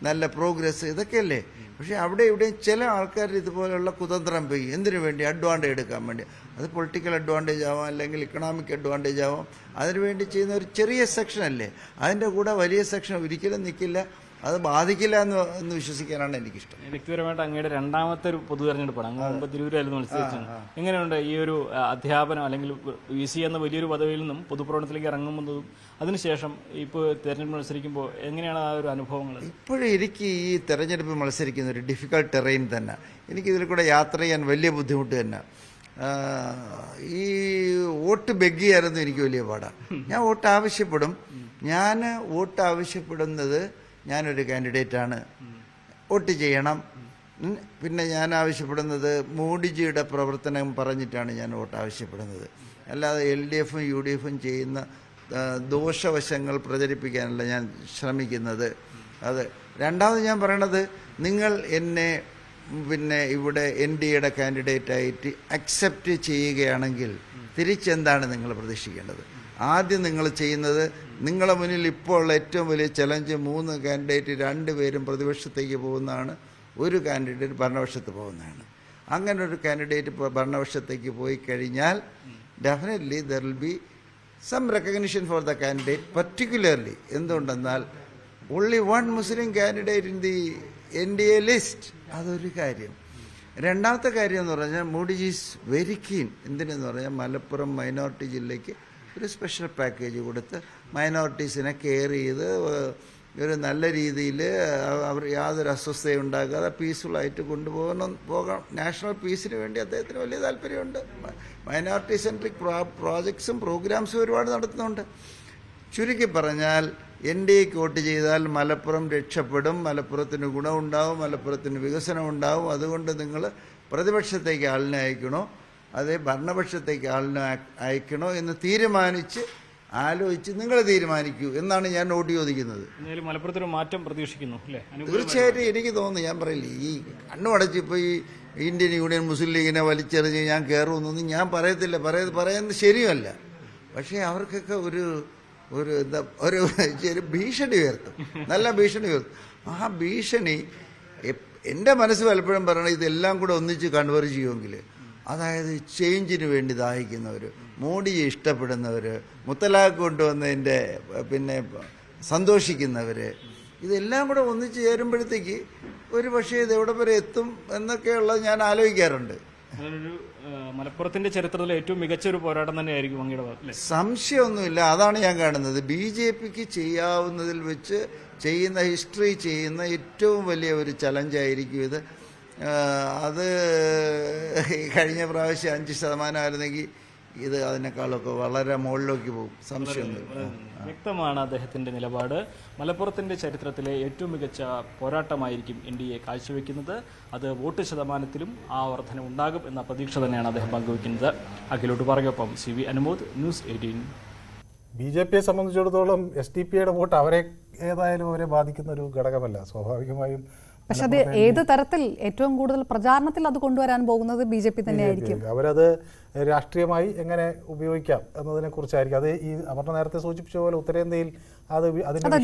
നല്ല പ്രോഗ്രസ്, ഇതൊക്കെയല്ലേ. പക്ഷേ അവിടെ ഇവിടെയും ചില ആൾക്കാർ ഇതുപോലെയുള്ള കുതന്ത്രം പോയി എന്തിനു വേണ്ടി അഡ്വാൻറ്റേജ് എടുക്കാൻ വേണ്ടി, അത് പൊളിറ്റിക്കൽ അഡ്വാൻറ്റേജ് ആവാം അല്ലെങ്കിൽ ഇക്കണോമിക് അഡ്വാൻറ്റേജ് ആവാം, അതിനുവേണ്ടി ചെയ്യുന്ന ഒരു ചെറിയ സെക്ഷൻ അല്ലേ. അതിൻ്റെ കൂടെ വലിയ സെക്ഷൻ ഒരിക്കലും നിൽക്കില്ല, അത് ബാധിക്കില്ല എന്ന് വിശ്വസിക്കാനാണ് എനിക്കിഷ്ടം. വ്യക്തിപരമായിട്ട് അങ്ങയുടെ രണ്ടാമത്തെ ഒരു പൊതു തെരഞ്ഞെടുപ്പാണ്. അങ്ങ് മുമ്പ് തിരൂരായിരുന്നു മത്സരിച്ചത്. എങ്ങനെയുണ്ട് ഈ ഒരു അധ്യാപനം അല്ലെങ്കിൽ VC എന്ന വലിയൊരു പദവിയിൽ നിന്നും പൊതുപ്രവർത്തനത്തിലേക്ക് ഇറങ്ങുന്നതും അതിനുശേഷം ഇപ്പോൾ തെരഞ്ഞെടുപ്പ് മത്സരിക്കുമ്പോൾ എങ്ങനെയാണ് ആ ഒരു അനുഭവങ്ങൾ? ഇപ്പോഴും എനിക്ക് ഈ തെരഞ്ഞെടുപ്പ് മത്സരിക്കുന്ന ഒരു ഡിഫിക്കൽട്ട് ടെറൈൻ തന്നെ. എനിക്കിതിൽ കൂടെ യാത്ര ചെയ്യാൻ വലിയ ബുദ്ധിമുട്ട് തന്നെ. ഈ വോട്ട് ബെഗ്ഗിയായിരുന്നു എനിക്ക് വലിയ പാടാണ്. ഞാൻ വോട്ട് ആവശ്യപ്പെടും. ഞാൻ വോട്ട് ആവശ്യപ്പെടുന്നത് ഞാനൊരു കാൻഡിഡേറ്റാണ്, വോട്ട് ചെയ്യണം. പിന്നെ ഞാൻ ആവശ്യപ്പെടുന്നത് മോഡിജിയുടെ പ്രവർത്തനം പറഞ്ഞിട്ടാണ് ഞാൻ വോട്ട് ആവശ്യപ്പെടുന്നത്. അല്ലാതെ LDFും UDFും ചെയ്യുന്ന ദോഷവശങ്ങൾ പ്രചരിപ്പിക്കാനല്ല ഞാൻ ശ്രമിക്കുന്നത്. അത് രണ്ടാമത് ഞാൻ പറയണത്, നിങ്ങൾ എന്നെ പിന്നെ ഇവിടെ NDAയുടെ കാൻഡിഡേറ്റായിട്ട് അക്സെപ്റ്റ് ചെയ്യുകയാണെങ്കിൽ തിരിച്ചെന്താണ് നിങ്ങൾ പ്രതീക്ഷിക്കേണ്ടത്? ആദ്യം നിങ്ങൾ ചെയ്യുന്നത്, നിങ്ങളെ മുന്നിൽ ഇപ്പോൾ ഉള്ള ഏറ്റവും വലിയ ചലഞ്ച് 3 കാൻഡിഡേറ്റ് 2 പേരും പ്രതിപക്ഷത്തേക്ക് പോകുന്നതാണ്, ഒരു കാൻഡിഡേറ്റ് ഭരണപക്ഷത്ത് പോകുന്നതാണ്. അങ്ങനെ ഒരു കാൻഡിഡേറ്റ് ഭരണപക്ഷത്തേക്ക് പോയി കഴിഞ്ഞാൽ definitely there will be some recognition for the candidate. Particularly എന്തുകൊണ്ടെന്നാൽ only 1 Muslim candidate in the NDA list. അതൊരു കാര്യം. രണ്ടാമത്തെ കാര്യം എന്ന് പറഞ്ഞാൽ മോഡിജി ഈസ് വെരി കീൻ. എന്തിനെന്ന് പറഞ്ഞാൽ മലപ്പുറം മൈനോറിറ്റി ജില്ലയ്ക്ക് ഒരു സ്പെഷ്യൽ പാക്കേജ് കൊടുത്ത് മൈനോറിറ്റീസിനെ കെയർ ചെയ്ത് ഒരു നല്ല രീതിയിൽ അവർ യാതൊരു അസ്വസ്ഥയും ഉണ്ടാകാതെ പീസ്ഫുള്ളായിട്ട് പോകാം. നാഷണൽ പീസിന് വേണ്ടി അദ്ദേഹത്തിന് വലിയ താല്പര്യമുണ്ട്. മൈനോറിറ്റി സെൻട്രിക് പ്രോജക്ട്സും പ്രോഗ്രാംസും ഒരുപാട് നടത്തുന്നുണ്ട്. ചുരുക്കി പറഞ്ഞാൽ NDAക്ക് വോട്ട് ചെയ്താൽ മലപ്പുറം രക്ഷപ്പെടും, മലപ്പുറത്തിന് ഗുണമുണ്ടാവും, മലപ്പുറത്തിന് വികസനം ഉണ്ടാവും. അതുകൊണ്ട് നിങ്ങൾ പ്രതിപക്ഷത്തേക്ക് ആളിനെ അയക്കണോ അതേ ഭരണപക്ഷത്തേക്ക് ആളിനെ അയക്കണോ എന്ന് തീരുമാനിച്ച് ആലോചിച്ച് നിങ്ങൾ തീരുമാനിക്കൂ എന്നാണ് ഞാൻ വോട്ട് ചോദിക്കുന്നത്. മലപ്പുറത്തൊരു മാറ്റം പ്രതീക്ഷിക്കുന്നു. തീർച്ചയായിട്ടും എനിക്ക് തോന്നുന്നു. ഞാൻ പറയില്ലേ, ഈ കണ്ണുമടച്ചിപ്പോൾ ഈ ഇന്ത്യൻ യൂണിയൻ മുസ്ലിം ലീഗിനെ വലിച്ചെറിഞ്ഞ് ഞാൻ കയറുമെന്നൊന്നും ഞാൻ പറയത്തില്ല. പറയുന്നത് ശരിയല്ല. പക്ഷേ അവർക്കൊക്കെ ഒരു ഭീഷണി ഉയർത്തും, നല്ല ഭീഷണി ഉയർത്തും. ആ ഭീഷണി എൻ്റെ മനസ്സ് പലപ്പോഴും പറയണം, ഇതെല്ലാം കൂടെ ഒന്നിച്ച് കൺവേർജ് ചെയ്യുമെങ്കിൽ, അതായത് ചേഞ്ചിന് വേണ്ടി ദാഹിക്കുന്നവർ, മോഡിയെ ഇഷ്ടപ്പെടുന്നവർ, മുത്തലാഖ് കൊണ്ടുവന്നതിൻ്റെ പിന്നെ സന്തോഷിക്കുന്നവർ, ഇതെല്ലാം കൂടെ ഒന്നിച്ച് ചേരുമ്പോഴത്തേക്ക് ഒരു പക്ഷേ ഇത് എവിടെ വരെ എത്തും എന്നൊക്കെയുള്ളത് ഞാൻ ആലോചിക്കാറുണ്ട്. അതൊരു മലപ്പുറത്തിന്റെ ചരിത്രത്തിലെ ഏറ്റവും മികച്ച ഒരു പോരാട്ടം തന്നെയായിരിക്കും അങ്ങയുടെ ഭാഗത്ത്. സംശയമൊന്നുമില്ല. അതാണ് ഞാൻ കാണുന്നത്. BJPക്ക് ചെയ്യാവുന്നതിൽ വെച്ച് ഹിസ്റ്ററി ചെയ്യുന്ന ഏറ്റവും വലിയ ഒരു ചലഞ്ചായിരിക്കും ഇത്. അത് കഴിഞ്ഞ പ്രാവശ്യം 5% ആയിരുന്നെങ്കിൽ ഇത് അതിനേക്കാളൊക്കെ വളരെ മുകളിലേക്ക് പോകും, സംശയമൊന്നുമില്ല. വ്യക്തമാണ് അദ്ദേഹത്തിന്റെ നിലപാട്. മലപ്പുറത്തിന്റെ ചരിത്രത്തിലെ ഏറ്റവും മികച്ച പോരാട്ടമായിരിക്കും NDA കാഴ്ചവെക്കുന്നത്. അത് വോട്ട് ശതമാനത്തിലും ആ വർധന ഉണ്ടാകും എന്ന പ്രതീക്ഷ തന്നെയാണ് അദ്ദേഹം പങ്കുവയ്ക്കുന്നത്. അഖിലോട്ട് പറയൊപ്പം CV അനുമോദ്, ന്യൂസ് 18. BJPയെ സംബന്ധിച്ചിടത്തോളം SDPയുടെ വോട്ട് അവരെ ബാധിക്കുന്ന ഒരു ഘടകമല്ല. സ്വാഭാവികമായും പക്ഷെ അത് ഏത് തരത്തിൽ ഏറ്റവും കൂടുതൽ പ്രചാരണത്തിൽ അത് കൊണ്ടുവരാൻ പോകുന്നത് BJP തന്നെയായിരിക്കും. അവരത് രാഷ്ട്രീയമായി എങ്ങനെ ഉപയോഗിക്കാം എന്നതിനെ കുറിച്ചായിരിക്കും. അത് ഈ അവർ നേരത്തെ സൂചിപ്പിച്ച പോലെ ഉത്തരേന്ത്യയിൽ അത്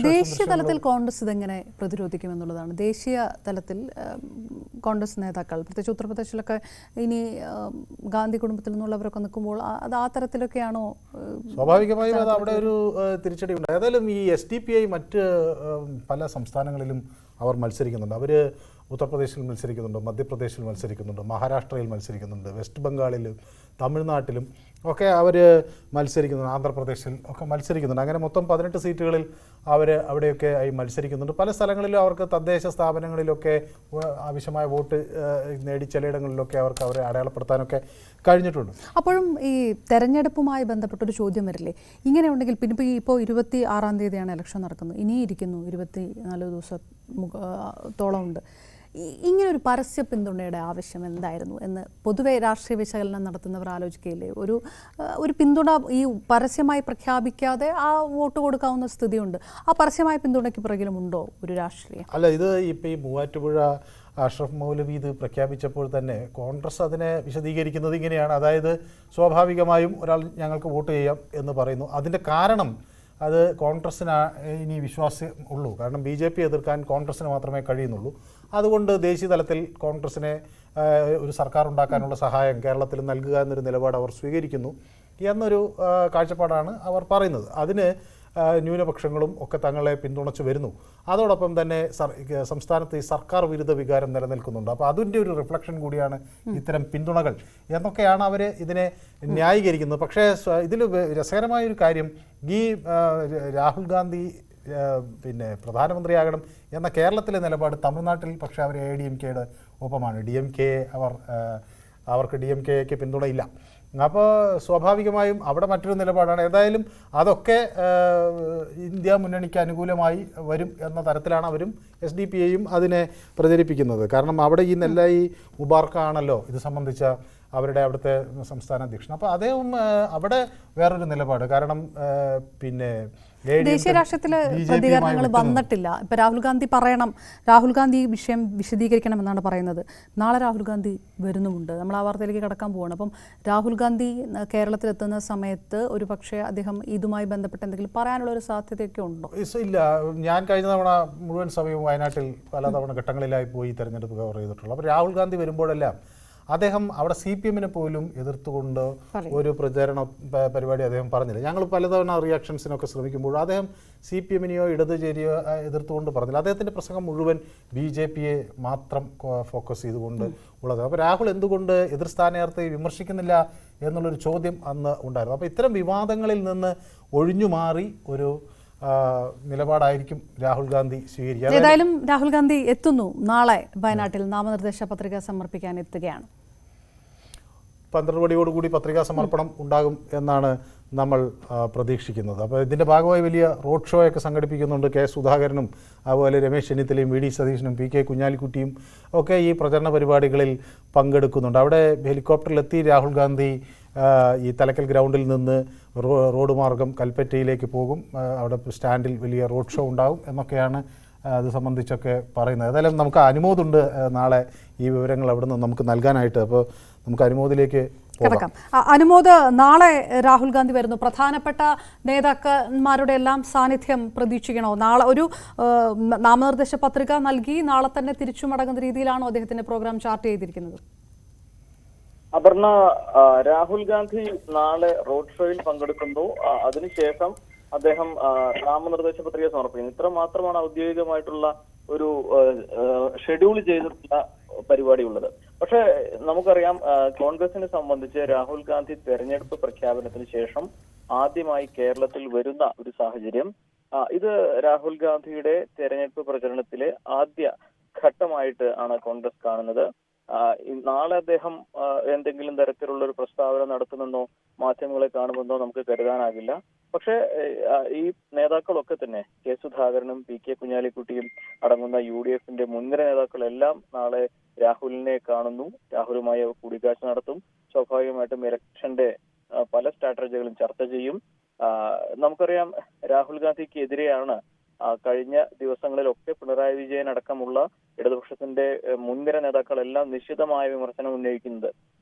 ദേശീയ തലത്തിൽ കോൺഗ്രസ് ഇതെങ്ങനെ പ്രതിരോധിക്കും എന്നുള്ളതാണ്. ദേശീയ തലത്തിൽ കോൺഗ്രസ് നേതാക്കൾ പ്രത്യേകിച്ച് ഉത്തർപ്രദേശിലൊക്കെ ഇനി ഗാന്ധി കുടുംബത്തിൽ നിന്നുള്ളവരൊക്കെ നിൽക്കുമ്പോൾ അത് ആ തരത്തിലൊക്കെയാണോ? സ്വാഭാവികമായും അത് അവിടെ ഒരു തിരിച്ചടി ഉണ്ട്. ഏതായാലും ഈ SDPI മറ്റ് പല സംസ്ഥാനങ്ങളിലും അവർ മത്സരിക്കുന്നുണ്ട്. അവർ ഉത്തർപ്രദേശിൽ മത്സരിക്കുന്നുണ്ട്, മധ്യപ്രദേശിൽ മത്സരിക്കുന്നുണ്ട്, മഹാരാഷ്ട്രയിൽ മത്സരിക്കുന്നുണ്ട്, വെസ്റ്റ് ബംഗാളിലും തമിഴ്നാട്ടിലും ഒക്കെ അവർ മത്സരിക്കുന്നുണ്ട്, ആന്ധ്രാപ്രദേശിൽ ഒക്കെ മത്സരിക്കുന്നുണ്ട്. അങ്ങനെ മൊത്തം 18 സീറ്റുകളിൽ അവർ അവിടെയൊക്കെ ആയി മത്സരിക്കുന്നുണ്ട്. പല സ്ഥലങ്ങളിലും അവർക്ക് തദ്ദേശ സ്ഥാപനങ്ങളിലൊക്കെ ആവശ്യമായ വോട്ട് നേടി ചിലയിടങ്ങളിലൊക്കെ അവർക്ക് അവരെ അടയാളപ്പെടുത്താനൊക്കെ കഴിഞ്ഞിട്ടുണ്ട്. അപ്പോഴും ഈ തെരഞ്ഞെടുപ്പുമായി ബന്ധപ്പെട്ടൊരു ചോദ്യം വരില്ലേ, ഇങ്ങനെ ഉണ്ടെങ്കിൽ പിന്നെ ഇപ്പോൾ 26-ാം തീയതിയാണ് ഇലക്ഷൻ നടക്കുന്നത്, ഇനിയിരിക്കുന്നു 24 ദിവസത്തോളം ഉണ്ട്. ഇങ്ങനൊരു പരസ്യ പിന്തുണയുടെ ആവശ്യം എന്തായിരുന്നു എന്ന് പൊതുവെ രാഷ്ട്രീയ വിശകലനം നടത്തുന്നവർ ആലോചിക്കുകയില്ലേ? ഒരു പിന്തുണ ഈ പരസ്യമായി പ്രഖ്യാപിക്കാതെ ആ വോട്ട് കൊടുക്കാവുന്ന സ്ഥിതിയുണ്ട്. ആ പരസ്യമായ പിന്തുണയ്ക്ക് പുറകിലുമുണ്ടോ ഒരു രാഷ്ട്രീയം? അല്ല, ഇത് ഇപ്പോൾ ഈ മൂവാറ്റുപുഴ അഷ്റഫ് മൗലവി ഇത് പ്രഖ്യാപിച്ചപ്പോൾ തന്നെ കോൺഗ്രസ് അതിനെ വിശദീകരിക്കുന്നത് ഇങ്ങനെയാണ്. അതായത് സ്വാഭാവികമായും ഒരാൾ ഞങ്ങൾക്ക് വോട്ട് ചെയ്യാം എന്ന് പറയുന്നു. അതിൻ്റെ കാരണം അത് കോൺഗ്രസ്സിന് ഇനി വിശ്വാസം ഉള്ളൂ. കാരണം BJP എതിർക്കാൻ കോൺഗ്രസ്സിന് മാത്രമേ കഴിയുന്നുള്ളൂ. അതുകൊണ്ട് ദേശീയ തലത്തിൽ കോൺഗ്രസ്സിനെ ഒരു സർക്കാർ ഉണ്ടാക്കാനുള്ള സഹായം കേരളത്തിൽ നൽകുക എന്നൊരു നിലപാട് അവർ സ്വീകരിക്കുന്നു എന്നൊരു കാഴ്ചപ്പാടാണ് അവർ പറയുന്നത്. അതിന് ന്യൂനപക്ഷങ്ങളും ഒക്കെ തങ്ങളെ പിന്തുണച്ചു വരുന്നു. അതോടൊപ്പം തന്നെ സംസ്ഥാനത്ത് ഈ സർക്കാർ വിരുദ്ധ വികാരം നിലനിൽക്കുന്നുണ്ട്. അപ്പോൾ അതിൻ്റെ ഒരു റിഫ്ലക്ഷൻ കൂടിയാണ് ഇത്തരം പിന്തുണകൾ എന്നൊക്കെയാണ് അവർ ഇതിനെ ന്യായീകരിക്കുന്നത്. പക്ഷേ ഇതിൽ രസകരമായൊരു കാര്യം, ഈ രാഹുൽ ഗാന്ധി പിന്നെ പ്രധാനമന്ത്രിയാകണം എന്ന കേരളത്തിലെ നിലപാട് തമിഴ്നാട്ടിൽ പക്ഷേ അവർ ADMKയുടെ ഒപ്പമാണ്. അവർക്ക് DMKയ്ക്ക് പിന്തുണയില്ല. അപ്പോൾ സ്വാഭാവികമായും അവിടെ മറ്റൊരു നിലപാടാണ്. ഏതായാലും അതൊക്കെ ഇന്ത്യ മുന്നണിക്ക് അനുകൂലമായി വരും എന്ന തരത്തിലാണ് അവരും SDPയും അതിനെ പ്രചരിപ്പിക്കുന്നത്. കാരണം അവിടെ ഈ നെല്ലായി മുബാർക്കാണല്ലോ ഇത് സംബന്ധിച്ച അവിടുത്തെ സംസ്ഥാന അധ്യക്ഷൻ. അപ്പോൾ അദ്ദേഹം അവിടെ വേറൊരു നിലപാട്. കാരണം പിന്നെ ദേശീയ രാഷ്ട്രീയത്തില് പ്രതികരണങ്ങൾ വന്നിട്ടില്ല. ഇപ്പൊ രാഹുൽ ഗാന്ധി പറയണം, രാഹുൽ ഗാന്ധി ഈ വിഷയം വിശദീകരിക്കണം എന്നാണ് പറയുന്നത്. നാളെ രാഹുൽ ഗാന്ധി വരുന്നുമുണ്ട്, നമ്മൾ ആ വാർത്തയിലേക്ക് കടക്കാൻ പോവാണ്. അപ്പം രാഹുൽ ഗാന്ധി കേരളത്തിലെത്തുന്ന സമയത്ത് ഒരു പക്ഷേ അദ്ദേഹം ഇതുമായി ബന്ധപ്പെട്ട് എന്തെങ്കിലും പറയാനുള്ള ഒരു സാധ്യതയൊക്കെ ഉണ്ടോ? ഇല്ല, ഞാൻ കഴിഞ്ഞ തവണ മുഴുവൻ സമയവും വയനാട്ടിൽ പലതവണ ഘട്ടങ്ങളിലായി പോയി തെരഞ്ഞെടുപ്പ് കവർ ചെയ്തിട്ടുള്ളൂ. അപ്പോൾ രാഹുൽ ഗാന്ധി വരുമ്പോഴെല്ലാം അദ്ദേഹം അവിടെ CPMനെ പോലും എതിർത്തുകൊണ്ട് ഒരു പ്രചാരണ പരിപാടി അദ്ദേഹം പറഞ്ഞില്ല. ഞങ്ങൾ പലതവണ റിയാക്ഷൻസിനൊക്കെ ശ്രമിക്കുമ്പോൾ അദ്ദേഹം CPMനെയോ ഇടതുചേരിയോ എതിർത്തുകൊണ്ട് പറഞ്ഞില്ല. അദ്ദേഹത്തിൻ്റെ പ്രസംഗം മുഴുവൻ BJPയെ മാത്രം ഫോക്കസ് ചെയ്തുകൊണ്ട് ഉള്ളത്. അപ്പോൾ രാഹുൽ എന്തുകൊണ്ട് എതിർ സ്ഥാനാർത്ഥിയെ വിമർശിക്കുന്നില്ല എന്നുള്ളൊരു ചോദ്യം അന്ന് ഉണ്ടായിരുന്നു. അപ്പോൾ ഇത്തരം വിവാദങ്ങളിൽ നിന്ന് ഒഴിഞ്ഞു മാറി ഒരു നിലപാടായിരിക്കും രാഹുൽ ഗാന്ധി സ്വീകരിക്കുക. ഏതായാലും രാഹുൽ ഗാന്ധി എത്തുന്നു, നാളെ വയനാട്ടിൽ നാമനിർദ്ദേശ പത്രിക സമർപ്പിക്കാൻ എത്തുകയാണ്. 12 മണിയോടുകൂടി പത്രികാ സമർപ്പണം ഉണ്ടാകും എന്നാണ് നമ്മൾ പ്രതീക്ഷിക്കുന്നത്. അപ്പോൾ ഇതിൻ്റെ ഭാഗമായി വലിയ റോഡ് ഷോ ഒക്കെ സംഘടിപ്പിക്കുന്നുണ്ട്. K. സുധാകരനും അതുപോലെ രമേശ് ചെന്നിത്തലയും VD സതീശനും PK കുഞ്ഞാലിക്കുട്ടിയും ഒക്കെ ഈ പ്രചരണ പരിപാടികളിൽ പങ്കെടുക്കുന്നുണ്ട്. അവിടെ ഹെലികോപ്റ്ററിലെത്തി രാഹുൽ ഗാന്ധി ഈ തലക്കൽ ഗ്രൗണ്ടിൽ നിന്ന് റോഡ് മാർഗം കൽപ്പറ്റയിലേക്ക് പോകും. അവിടെ സ്റ്റാൻഡിൽ വലിയ റോഡ് ഷോ ഉണ്ടാകും എന്നൊക്കെയാണ് അത് സംബന്ധിച്ചൊക്കെ പറയുന്നത്. ഏതായാലും നമുക്ക് അനുമോദുണ്ട് നാളെ ഈ വിവരങ്ങൾ അവിടെ നിന്ന് നമുക്ക് നൽകാനായിട്ട്. അപ്പോൾ നമുക്ക് അനുമോദിലേക്ക് കിടക്കാം. അനുമോദ്, നാളെ രാഹുൽ ഗാന്ധി വരുന്നു. പ്രധാനപ്പെട്ട നേതാക്കന്മാരുടെ എല്ലാം സാന്നിധ്യം പ്രതീക്ഷിക്കണോ? നാളെ ഒരു നാമനിർദ്ദേശ പത്രിക നൽകി നാളെ തന്നെ തിരിച്ചു മടങ്ങുന്ന രീതിയിലാണോ അദ്ദേഹത്തിന്റെ പ്രോഗ്രാം ചാർട്ട് ചെയ്തിരിക്കുന്നത്? അപർണ, രാഹുൽ ഗാന്ധി നാളെ റോഡ് ഷോയിൽ പങ്കെടുക്കുന്നു. അതിനുശേഷം അദ്ദേഹം നാമനിർദ്ദേശ പത്രിക സമർപ്പിക്കുന്നു. ഇത്ര മാത്രമാണ് ഔദ്യോഗികമായിട്ടുള്ള ഒരു ഷെഡ്യൂൾ ചെയ്തിട്ടുള്ള പരിപാടി ഉള്ളത്. പക്ഷെ നമുക്കറിയാം കോൺഗ്രസിനെ സംബന്ധിച്ച് രാഹുൽ ഗാന്ധി തെരഞ്ഞെടുപ്പ് പ്രഖ്യാപനത്തിന് ശേഷം ആദ്യമായി കേരളത്തിൽ വരുന്ന ഒരു സാഹചര്യം, ഇത് രാഹുൽ ഗാന്ധിയുടെ തെരഞ്ഞെടുപ്പ് പ്രചരണത്തിലെ ആദ്യ ഘട്ടമായിട്ട് ആണ് കോൺഗ്രസ് കാണുന്നത്. നാളെ അദ്ദേഹം എന്തെങ്കിലും തരത്തിലുള്ള ഒരു പ്രസ്താവന നടത്തുമെന്നോ മാധ്യമങ്ങളെ കാണുമെന്നോ നമുക്ക് കരുതാനാകില്ല. പക്ഷേ ഈ നേതാക്കളൊക്കെ തന്നെ കെ സുധാകരനും പി കെ കുഞ്ഞാലിക്കുട്ടിയും അടങ്ങുന്ന UDF-ന്റെ മുൻനിര നേതാക്കളെല്ലാം നാളെ രാഹുലിനെ കാണുന്നു, രാഹുലുമായി കൂടിക്കാഴ്ച നടത്തും. സ്വാഭാവികമായിട്ടും ഇലക്ഷന്റെ പല സ്ട്രാറ്റജികളും ചർച്ച ചെയ്യും. നമുക്കറിയാം രാഹുൽ ഗാന്ധിക്ക് എതിരെയാണ് കഴിഞ്ഞ ദിവസങ്ങളിലൊക്കെ പിണറായി വിജയൻ അടക്കമുള്ള ഇടതുപക്ഷത്തിന്റെ മുൻനിര നേതാക്കളെല്ലാം നിശിതമായ വിമർശനം ഉന്നയിക്കുന്നത്.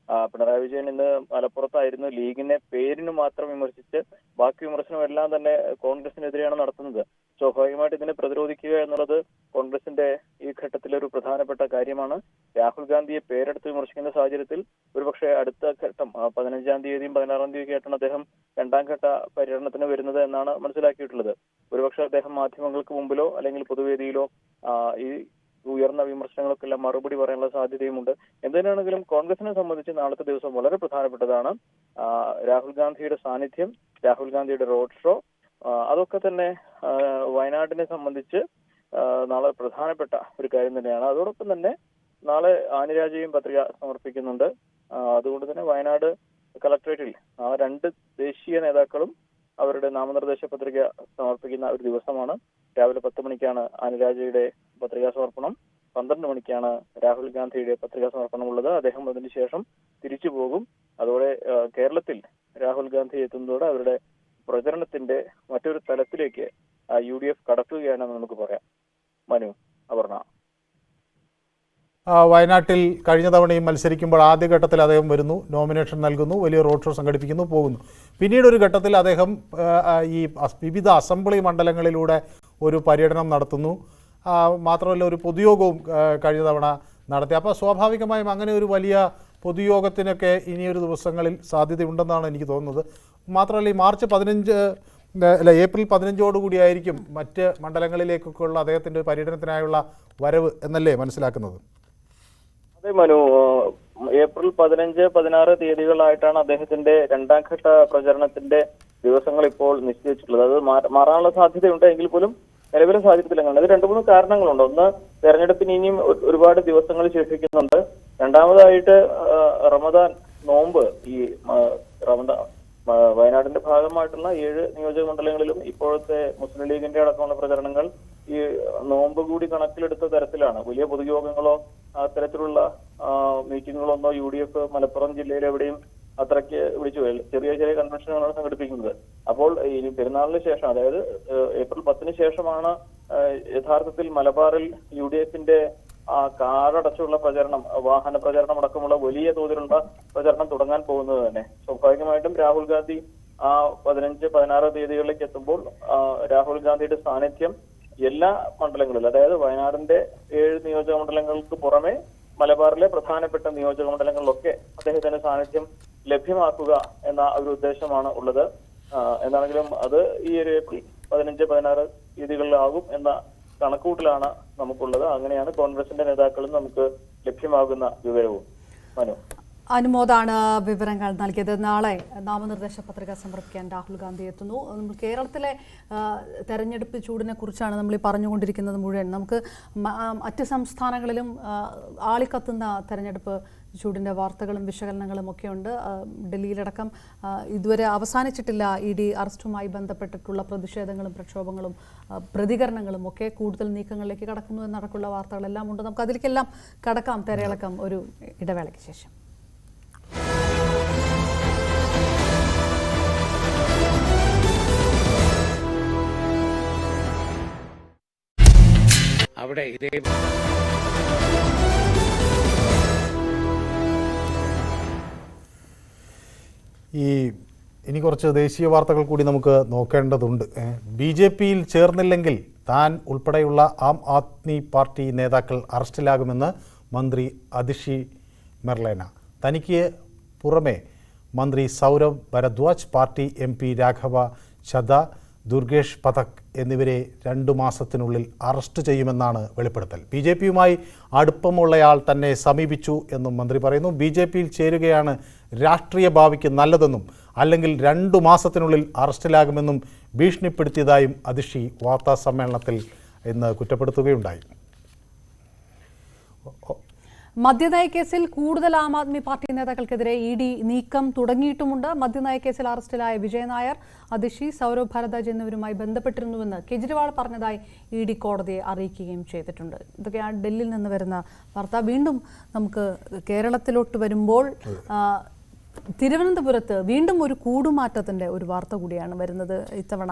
പിണറായി വിജയൻ ഇന്ന് മലപ്പുറത്തായിരുന്നു. ലീഗിനെ പേരിന് മാത്രം വിമർശിച്ച് ബാക്കി വിമർശനം എല്ലാം തന്നെ കോൺഗ്രസിനെതിരെയാണ് നടത്തുന്നത്. സ്വാഭാവികമായിട്ട് ഇതിനെ പ്രതിരോധിക്കുക എന്നുള്ളത് കോൺഗ്രസിന്റെ ഈ ഘട്ടത്തിലൊരു പ്രധാനപ്പെട്ട കാര്യമാണ്. രാഹുൽ ഗാന്ധിയെ പേരെടുത്ത് വിമർശിക്കുന്ന സാഹചര്യത്തിൽ ഒരുപക്ഷെ അടുത്ത ഘട്ടം 15-ാം തീയതിയും 16-ാം തീയതിയൊക്കെ ആയിട്ടാണ് അദ്ദേഹം 2ാം ഘട്ട പര്യടനത്തിന് വരുന്നത് എന്നാണ് മനസ്സിലാക്കിയിട്ടുള്ളത്. ഒരുപക്ഷെ അദ്ദേഹം മാധ്യമങ്ങൾക്ക് മുമ്പിലോ അല്ലെങ്കിൽ പൊതുവേദിയിലോ ഈ ഉയർന്ന വിമർശനങ്ങൾക്കെല്ലാം മറുപടി പറയാനുള്ള സാധ്യതയുമുണ്ട്. എന്തിനാണെങ്കിലും കോൺഗ്രസിനെ സംബന്ധിച്ച് നാളത്തെ ദിവസം വളരെ പ്രധാനപ്പെട്ടതാണ്. രാഹുൽ ഗാന്ധിയുടെ സാന്നിധ്യം, രാഹുൽ ഗാന്ധിയുടെ റോഡ് ഷോ, അതൊക്കെ തന്നെ വയനാടിനെ സംബന്ധിച്ച് നാളെ പ്രധാനപ്പെട്ട ഒരു കാര്യം തന്നെയാണ്. അതോടൊപ്പം തന്നെ നാളെ ആനിരാജയും പത്രിക സമർപ്പിക്കുന്നുണ്ട്. അതുകൊണ്ട് തന്നെ വയനാട് കളക്ടറേറ്റിൽ 2 ദേശീയ നേതാക്കളും അവരുടെ നാമനിർദ്ദേശ പത്രിക സമർപ്പിക്കുന്ന ഒരു ദിവസമാണ്. രാവിലെ 10 മണിക്കാണ് ആനിരാജയുടെ പത്രികാ സമർപ്പണം, 12 മണിക്കാണ് രാഹുൽ ഗാന്ധിയുടെ പത്രികാ സമർപ്പണം ഉള്ളത്. അദ്ദേഹം അതിനുശേഷം തിരിച്ചു പോകും. അതോടെ കേരളത്തിൽ രാഹുൽ ഗാന്ധി എത്തുന്നതോടെ അവരുടെ പ്രചരണത്തിന്റെ മറ്റൊരു തലത്തിലേക്ക് UDF കടക്കുകയാണെന്ന് നമുക്ക് പറയാം. മനു, അപർണ. വയനാട്ടിൽ കഴിഞ്ഞ തവണയും മത്സരിക്കുമ്പോൾ ആദ്യഘട്ടത്തിൽ അദ്ദേഹം വരുന്നു, നോമിനേഷൻ നൽകുന്നു, വലിയ റോഡ് ഷോ സംഘടിപ്പിക്കുന്നു, പോകുന്നു. പിന്നീട് ഒരു ഘട്ടത്തിൽ അദ്ദേഹം ഈ വിവിധ അസംബ്ലി മണ്ഡലങ്ങളിലൂടെ ഒരു പര്യടനം നടത്തുന്നു. മാത്രമല്ല ഒരു പൊതുയോഗവും കഴിഞ്ഞ തവണ നടത്തി. അപ്പോൾ സ്വാഭാവികമായും അങ്ങനെ ഒരു വലിയ പൊതുയോഗത്തിനൊക്കെ ഇനിയൊരു ദിവസങ്ങളിൽ സാധ്യതയുണ്ടെന്നാണ് എനിക്ക് തോന്നുന്നത്. മാത്രമല്ല ഈ മാർച്ച് 15 ഏപ്രിൽ 15ഓടുകൂടിയായിരിക്കും മറ്റ് മണ്ഡലങ്ങളിലേക്കൊക്കെയുള്ള അദ്ദേഹത്തിൻ്റെ പര്യടനത്തിനായുള്ള വരവ് എന്നല്ലേ മനസ്സിലാക്കുന്നത്? അതെ മനു, ഏപ്രിൽ 15, 16 തീയതികളായിട്ടാണ് അദ്ദേഹത്തിന്റെ 2ാം ഘട്ട പ്രചരണത്തിന്റെ ദിവസങ്ങൾ ഇപ്പോൾ നിശ്ചയിച്ചിട്ടുള്ളത്. അത് മാറാനുള്ള സാധ്യതയുണ്ട് എങ്കിൽ പോലും നിലവിലെ സാഹചര്യത്തിലാണ്. ഇത് 2-3 കാരണങ്ങളുണ്ട്. ഒന്ന്, തെരഞ്ഞെടുപ്പിന് ഇനിയും ഒരുപാട് ദിവസങ്ങൾ ശേഷിക്കുന്നുണ്ട്. രണ്ടാമതായിട്ട് റമദാൻ നോമ്പ്, ഈ റമദാൻ വയനാടിന്റെ ഭാഗമായിട്ടുള്ള 7 നിയോജക മണ്ഡലങ്ങളിലും ഇപ്പോഴത്തെ മുസ്ലിം ലീഗിന്റെ അടക്കമുള്ള പ്രചരണങ്ങൾ ഈ നോമ്പ് കൂടി കണക്കിലെടുത്ത തരത്തിലാണ്. വലിയ പൊതുയോഗങ്ങളോ അത്തരത്തിലുള്ള മീറ്റിങ്ങുകളൊന്നോ UDF മലപ്പുറം ജില്ലയിൽ എവിടെയും അത്രയ്ക്ക് വിളിച്ചു ചെറിയ ചെറിയ കൺവെൻഷനുകളാണ് സംഘടിപ്പിക്കുന്നത്. അപ്പോൾ ഇനി പെരുന്നാളിന് ശേഷം, അതായത് ഏപ്രിൽ 10-ന് ശേഷമാണ് യഥാർത്ഥത്തിൽ മലബാറിൽ UDF-ന്റെ കാറടച്ചുള്ള പ്രചരണം, വാഹന പ്രചരണം അടക്കമുള്ള വലിയ തോതിലുള്ള പ്രചരണം തുടങ്ങാൻ പോകുന്നത് തന്നെ. സ്വാഭാവികമായിട്ടും രാഹുൽ ഗാന്ധി 15, 16 തീയതികളിലേക്ക് എത്തുമ്പോൾ രാഹുൽ ഗാന്ധിയുടെ സാന്നിധ്യം എല്ലാ മണ്ഡലങ്ങളിലും, അതായത് വയനാടിന്റെ 7 നിയോജക മണ്ഡലങ്ങൾക്ക് പുറമെ മലബാറിലെ പ്രധാനപ്പെട്ട നിയോജക മണ്ഡലങ്ങളിലൊക്കെ അദ്ദേഹത്തിന്റെ സാന്നിധ്യം ലഭ്യമാക്കുക എന്ന ഒരു ഉദ്ദേശമാണ് ഉള്ളത്. എന്താണെങ്കിലും അത് ഈ ഒരു ഏപ്രിൽ 15, 16 തീയതികളിലാകും എന്ന കണക്കൂട്ടിലാണ് നമുക്കുള്ളത്. അങ്ങനെയാണ് കോൺഗ്രസിന്റെ നേതാക്കളും നമുക്ക് ലഭ്യമാകുന്ന വിവരവും. മനു, അനുമോദാണ് വിവരങ്ങൾ നൽകിയത്. നാളെ നാമനിർദ്ദേശ പത്രിക സമർപ്പിക്കാൻ രാഹുൽ ഗാന്ധി എത്തുന്നു. നമ്മൾ കേരളത്തിലെ തെരഞ്ഞെടുപ്പ് ചൂടിനെ കുറിച്ചാണ് നമ്മൾ ഈ പറഞ്ഞുകൊണ്ടിരിക്കുന്നത് മുഴുവൻ. നമുക്ക് മറ്റ് സംസ്ഥാനങ്ങളിലും ആളിക്കത്തുന്ന തെരഞ്ഞെടുപ്പ് ചൂടിൻ്റെ വാർത്തകളും വിശകലനങ്ങളും ഒക്കെ ഉണ്ട്. ഡൽഹിയിലടക്കം ഇതുവരെ അവസാനിച്ചിട്ടില്ല ED അറസ്റ്റുമായി ബന്ധപ്പെട്ടിട്ടുള്ള പ്രതിഷേധങ്ങളും പ്രക്ഷോഭങ്ങളും പ്രതികരണങ്ങളും ഒക്കെ. കൂടുതൽ നീക്കങ്ങളിലേക്ക് കടക്കുന്നു എന്നടക്കമുള്ള വാർത്തകളെല്ലാം ഉണ്ട്. നമുക്ക് അതിലേക്കെല്ലാം കടക്കാം തെരയിളക്കം ഒരു ഇടവേളയ്ക്ക് ശേഷം. അവിടെ ഇതേ ഇനി കുറച്ച് ദേശീയ വാർത്തകൾ കൂടി നമുക്ക് നോക്കേണ്ടതുണ്ട്. BJP-യിൽ ചേർന്നില്ലെങ്കിൽ താൻ ഉൾപ്പെടെയുള്ള ആം ആദ്മി പാർട്ടി നേതാക്കൾ അറസ്റ്റിലാകുമെന്ന് മന്ത്രി അതിഷി മെർലേന. തനിക്ക് പുറമെ മന്ത്രി സൗരവ് ഭരദ്വാജ്, പാർട്ടി MP രാഘവ ചദ്ദ, ദുർഗേഷ് പഥക് എന്നിവരെ 2 മാസത്തിനുള്ളിൽ അറസ്റ്റ് ചെയ്യുമെന്നാണ് വെളിപ്പെടുത്തൽ. BJPയുമായി അടുപ്പമുള്ളയാൾ തന്നെ സമീപിച്ചു എന്നും മന്ത്രി പറയുന്നു. BJPയിൽ ചേരുകയാണ് രാഷ്ട്രീയ ഭാവിക്ക് നല്ലതെന്നും അല്ലെങ്കിൽ 2 മാസത്തിനുള്ളിൽ അറസ്റ്റിലാകുമെന്നും ഭീഷണിപ്പെടുത്തിയതായും അതിഷി വാർത്താസമ്മേളനത്തിൽ ഇന്ന് കുറ്റപ്പെടുത്തുകയുണ്ടായി. മദ്യനയ കേസിൽ കൂടുതൽ ആം ആദ്മി പാർട്ടി നേതാക്കൾക്കെതിരെ ED നീക്കം തുടങ്ങിയിട്ടുമുണ്ട്. മദ്യനയ കേസിൽ അറസ്റ്റിലായ വിജയ് നായർ, അതിഷി, സൗരവ് ഭരദ്വാജ് എന്നിവരുമായി ബന്ധപ്പെട്ടിരുന്നുവെന്ന് കേജ്രിവാൾ പറഞ്ഞതായി ED കോടതിയെ അറിയിക്കുകയും ചെയ്തിട്ടുണ്ട്. ഇതൊക്കെയാണ് ഡൽഹിയിൽ നിന്ന് വരുന്ന വാർത്ത. വീണ്ടും നമുക്ക് കേരളത്തിലോട്ട് വരുമ്പോൾ തിരുവനന്തപുരത്ത് വീണ്ടും ഒരു കൂടുമാറ്റത്തിൻ്റെ ഒരു വാർത്ത കൂടിയാണ് വരുന്നത്. ഇത്തവണ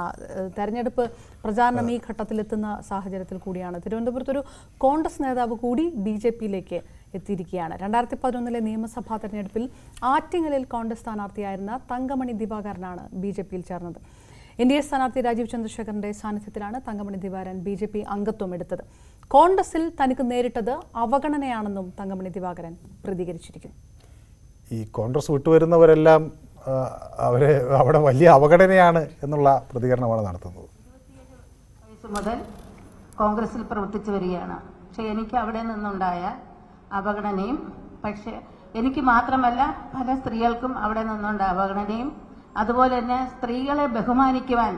തെരഞ്ഞെടുപ്പ് പ്രചാരണം ഈ ഘട്ടത്തിലെത്തുന്ന സാഹചര്യത്തിൽ കൂടിയാണ് തിരുവനന്തപുരത്ത് ഒരു കോൺഗ്രസ് നേതാവ് കൂടി BJPയിലേക്ക് എത്തിയിരിക്കുകയാണ്. 2011 നിയമസഭാ തെരഞ്ഞെടുപ്പിൽ ആറ്റിങ്ങലിൽ കോൺഗ്രസ് സ്ഥാനാർത്ഥിയായിരുന്ന തങ്കമണി ദിവാകരനാണ് BJPയിൽ ചേർന്നത്. NDA സ്ഥാനാർത്ഥി രാജീവ് ചന്ദ്രശേഖറിന്റെ സാന്നിധ്യത്തിലാണ് തങ്കമണി ദിവാകരൻ BJP അംഗത്വം എടുത്തത്. കോൺഗ്രസിൽ തനിക്ക് നേരിട്ടത് അവഗണനയാണെന്നും തങ്കമണി ദിവാകരൻ പ്രതികരിച്ചിരിക്കുന്നു. ഈ കോൺഗ്രസ് വിട്ടുവരുന്നവരെല്ലാം അവിടെ വലിയ അവഗണനയാണ് എന്നുള്ള പ്രതികരണമാണ് നടത്തുന്നത്. മുതൽ കോൺഗ്രസിൽ പ്രവർത്തിച്ചു വരികയാണ്. പക്ഷെ എനിക്ക് അവിടെ നിന്നുണ്ടായ അവഗണനയും, പക്ഷെ എനിക്ക് മാത്രമല്ല പല സ്ത്രീകൾക്കും അവിടെ നിന്നുണ്ടായ അവഗണനയും, അതുപോലെ തന്നെ സ്ത്രീകളെ ബഹുമാനിക്കുവാൻ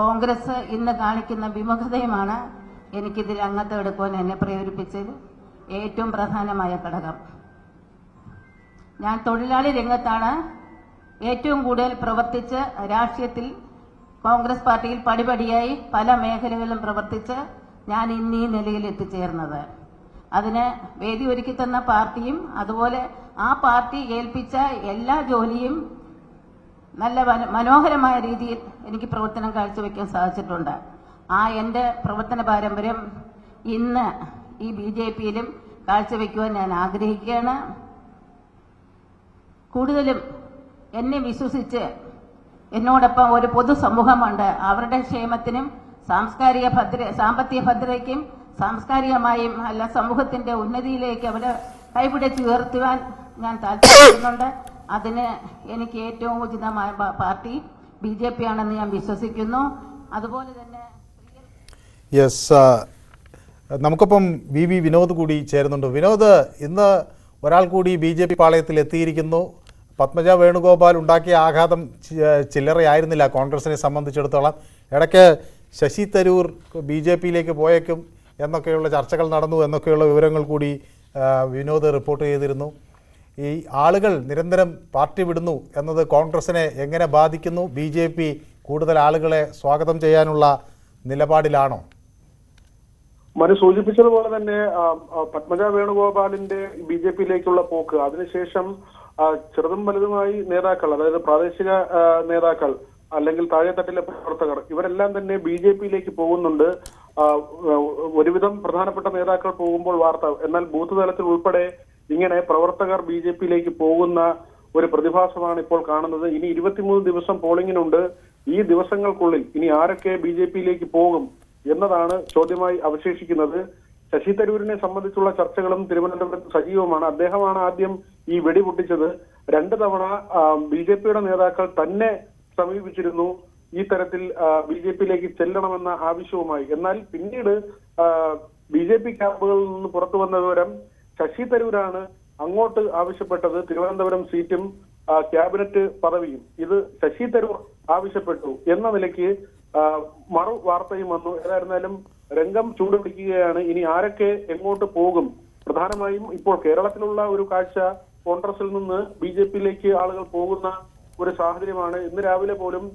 കോൺഗ്രസ് ഇന്ന് കാണിക്കുന്ന വിമുഖതയുമാണ് എനിക്കിതിൽ അംഗത്വം എടുക്കുവാൻ എന്നെ പ്രേരിപ്പിച്ചത് ഏറ്റവും പ്രധാനമായ ഘടകം. ഞാൻ തൊഴിലാളി രംഗത്താണ് ഏറ്റവും കൂടുതൽ പ്രവർത്തിച്ച് രാഷ്ട്രീയത്തിൽ കോൺഗ്രസ് പാർട്ടിയിൽ പടിപടിയായി പല മേഖലകളിലും പ്രവർത്തിച്ച് ഞാൻ ഇന്ന് ഈ നിലയിൽ എത്തിച്ചേർന്നത്. അതിന് വേദി ഒരുക്കി തന്ന പാർട്ടിയും അതുപോലെ ആ പാർട്ടി ഏൽപ്പിച്ച എല്ലാ ജോലിയും നല്ല മനോഹരമായ രീതിയിൽ എനിക്ക് പ്രവർത്തനം കാഴ്ചവെക്കാൻ സാധിച്ചിട്ടുണ്ട്. ആ എൻ്റെ പ്രവർത്തന പാരമ്പര്യം ഇന്ന് ഈ BJPയിലും കാഴ്ചവെക്കുവാൻ ഞാൻ ആഗ്രഹിക്കുകയാണ്. കൂടുതലും എന്നെ വിശ്വസിച്ച് എന്നോടൊപ്പം ഒരു പൊതുസമൂഹമുണ്ട്. അവരുടെ ക്ഷേമത്തിനും സാമ്പത്തിക ഭദ്രതയ്ക്കും സാംസ്കാരികമായും അല്ല സമൂഹത്തിന്റെ ഉന്നതിയിലേക്ക് അവരെ കൈപിടിച്ച് ഉയർത്തുവാൻ ഞാൻ താല്പര്യപ്പെടുന്നുണ്ട്. അതിന് എനിക്ക് ഏറ്റവും ഉചിതമായ പാർട്ടി BJP ആണെന്ന് ഞാൻ വിശ്വസിക്കുന്നു. അതുപോലെ തന്നെ നമുക്കൊപ്പം VV വിനോദ് കൂടി ചേരുന്നുണ്ട്. വിനോദ്, ഇന്ന് ഒരാൾ കൂടി BJP പാളയത്തിൽ എത്തിയിരിക്കുന്നു. പത്മജ വേണുഗോപാൽ ഉണ്ടാക്കിയ ആഘാതം ചില്ലറയായിരുന്നില്ല കോൺഗ്രസിനെ സംബന്ധിച്ചിടത്തോളം. ഇടയ്ക്ക് ശശി തരൂർ BJPയിലേക്ക് പോയേക്കും എന്നൊക്കെയുള്ള ചർച്ചകൾ നടന്നു എന്നൊക്കെയുള്ള വിവരങ്ങൾ കൂടി വിനോദ് റിപ്പോർട്ട് ചെയ്തിരുന്നു. ഈ ആളുകൾ നിരന്തരം പാർട്ടി വിടുന്നു എന്നത് കോൺഗ്രസിനെ എങ്ങനെ ബാധിക്കുന്നു? BJP കൂടുതൽ ആളുകളെ സ്വാഗതം ചെയ്യാനുള്ള നിലപാടിലാണോ? മനു സൂചിപ്പിച്ചതുപോലെ തന്നെ പത്മജ വേണുഗോപാലിന്റെ BJPയിലേക്കുള്ള പോക്ക്, അതിനുശേഷം ചെറുതും വലുതുമായി നേതാക്കൾ, അതായത് പ്രാദേശിക നേതാക്കൾ അല്ലെങ്കിൽ താഴെത്തട്ടിലെ പ്രവർത്തകർ, ഇവരെല്ലാം തന്നെ BJPയിലേക്ക് പോകുന്നുണ്ട്. ഒരുവിധം പ്രധാനപ്പെട്ട നേതാക്കൾ പോകുമ്പോൾ വാർത്ത, എന്നാൽ ബൂത്ത് തലത്തിൽ ഉൾപ്പെടെ ഇങ്ങനെ പ്രവർത്തകർ BJPയിലേക്ക് പോകുന്ന ഒരു പ്രതിഭാസമാണ് ഇപ്പോൾ കാണുന്നത്. ഇനി 23 ദിവസം പോളിംഗിനുണ്ട്. ഈ ദിവസങ്ങൾക്കുള്ളിൽ ഇനി ആരൊക്കെ BJPയിലേക്ക് പോകും എന്നതാണ് ചോദ്യമായി അവശേഷിക്കുന്നത്. ശശി തരൂരിനെ സംബന്ധിച്ചുള്ള ചർച്ചകളും തിരുവനന്തപുരത്ത് സജീവമാണ്. അദ്ദേഹമാണ് ആദ്യം ഈ വെടി പൊട്ടിച്ചത്. 2 തവണ BJPയുടെ നേതാക്കൾ തന്നെ സമീപിച്ചിരുന്നു ഈ തരത്തിൽ BJPയിലേക്ക് ചെല്ലണമെന്ന ആവശ്യവുമായി. എന്നാൽ പിന്നീട് BJP ക്യാമ്പുകളിൽ നിന്ന് പുറത്തു വന്ന വിവരം ശശി തരൂരാണ് അങ്ങോട്ട് ആവശ്യപ്പെട്ടത് തിരുവനന്തപുരം സീറ്റും ക്യാബിനറ്റ് പദവിയും. ഇത് ശശി തരൂർ ആവശ്യപ്പെട്ടു എന്ന നിലയ്ക്ക് മറു വാർത്തയും വന്നു. ഏതായിരുന്നാലും രംഗം ചൂടുപിടിക്കുകയാണ്. ഇനി ആരൊക്കെ എങ്ങോട്ട് പോകും? പ്രധാനമായും ഇപ്പോൾ കേരളത്തിലുള്ള ഒരു കാഴ്ച കോൺഗ്രസിൽ നിന്ന് BJPയിലേക്ക് ആളുകൾ പോകുന്ന ഒരു സാഹചര്യമാണ്. ഇന്ന് രാവിലെ പോലും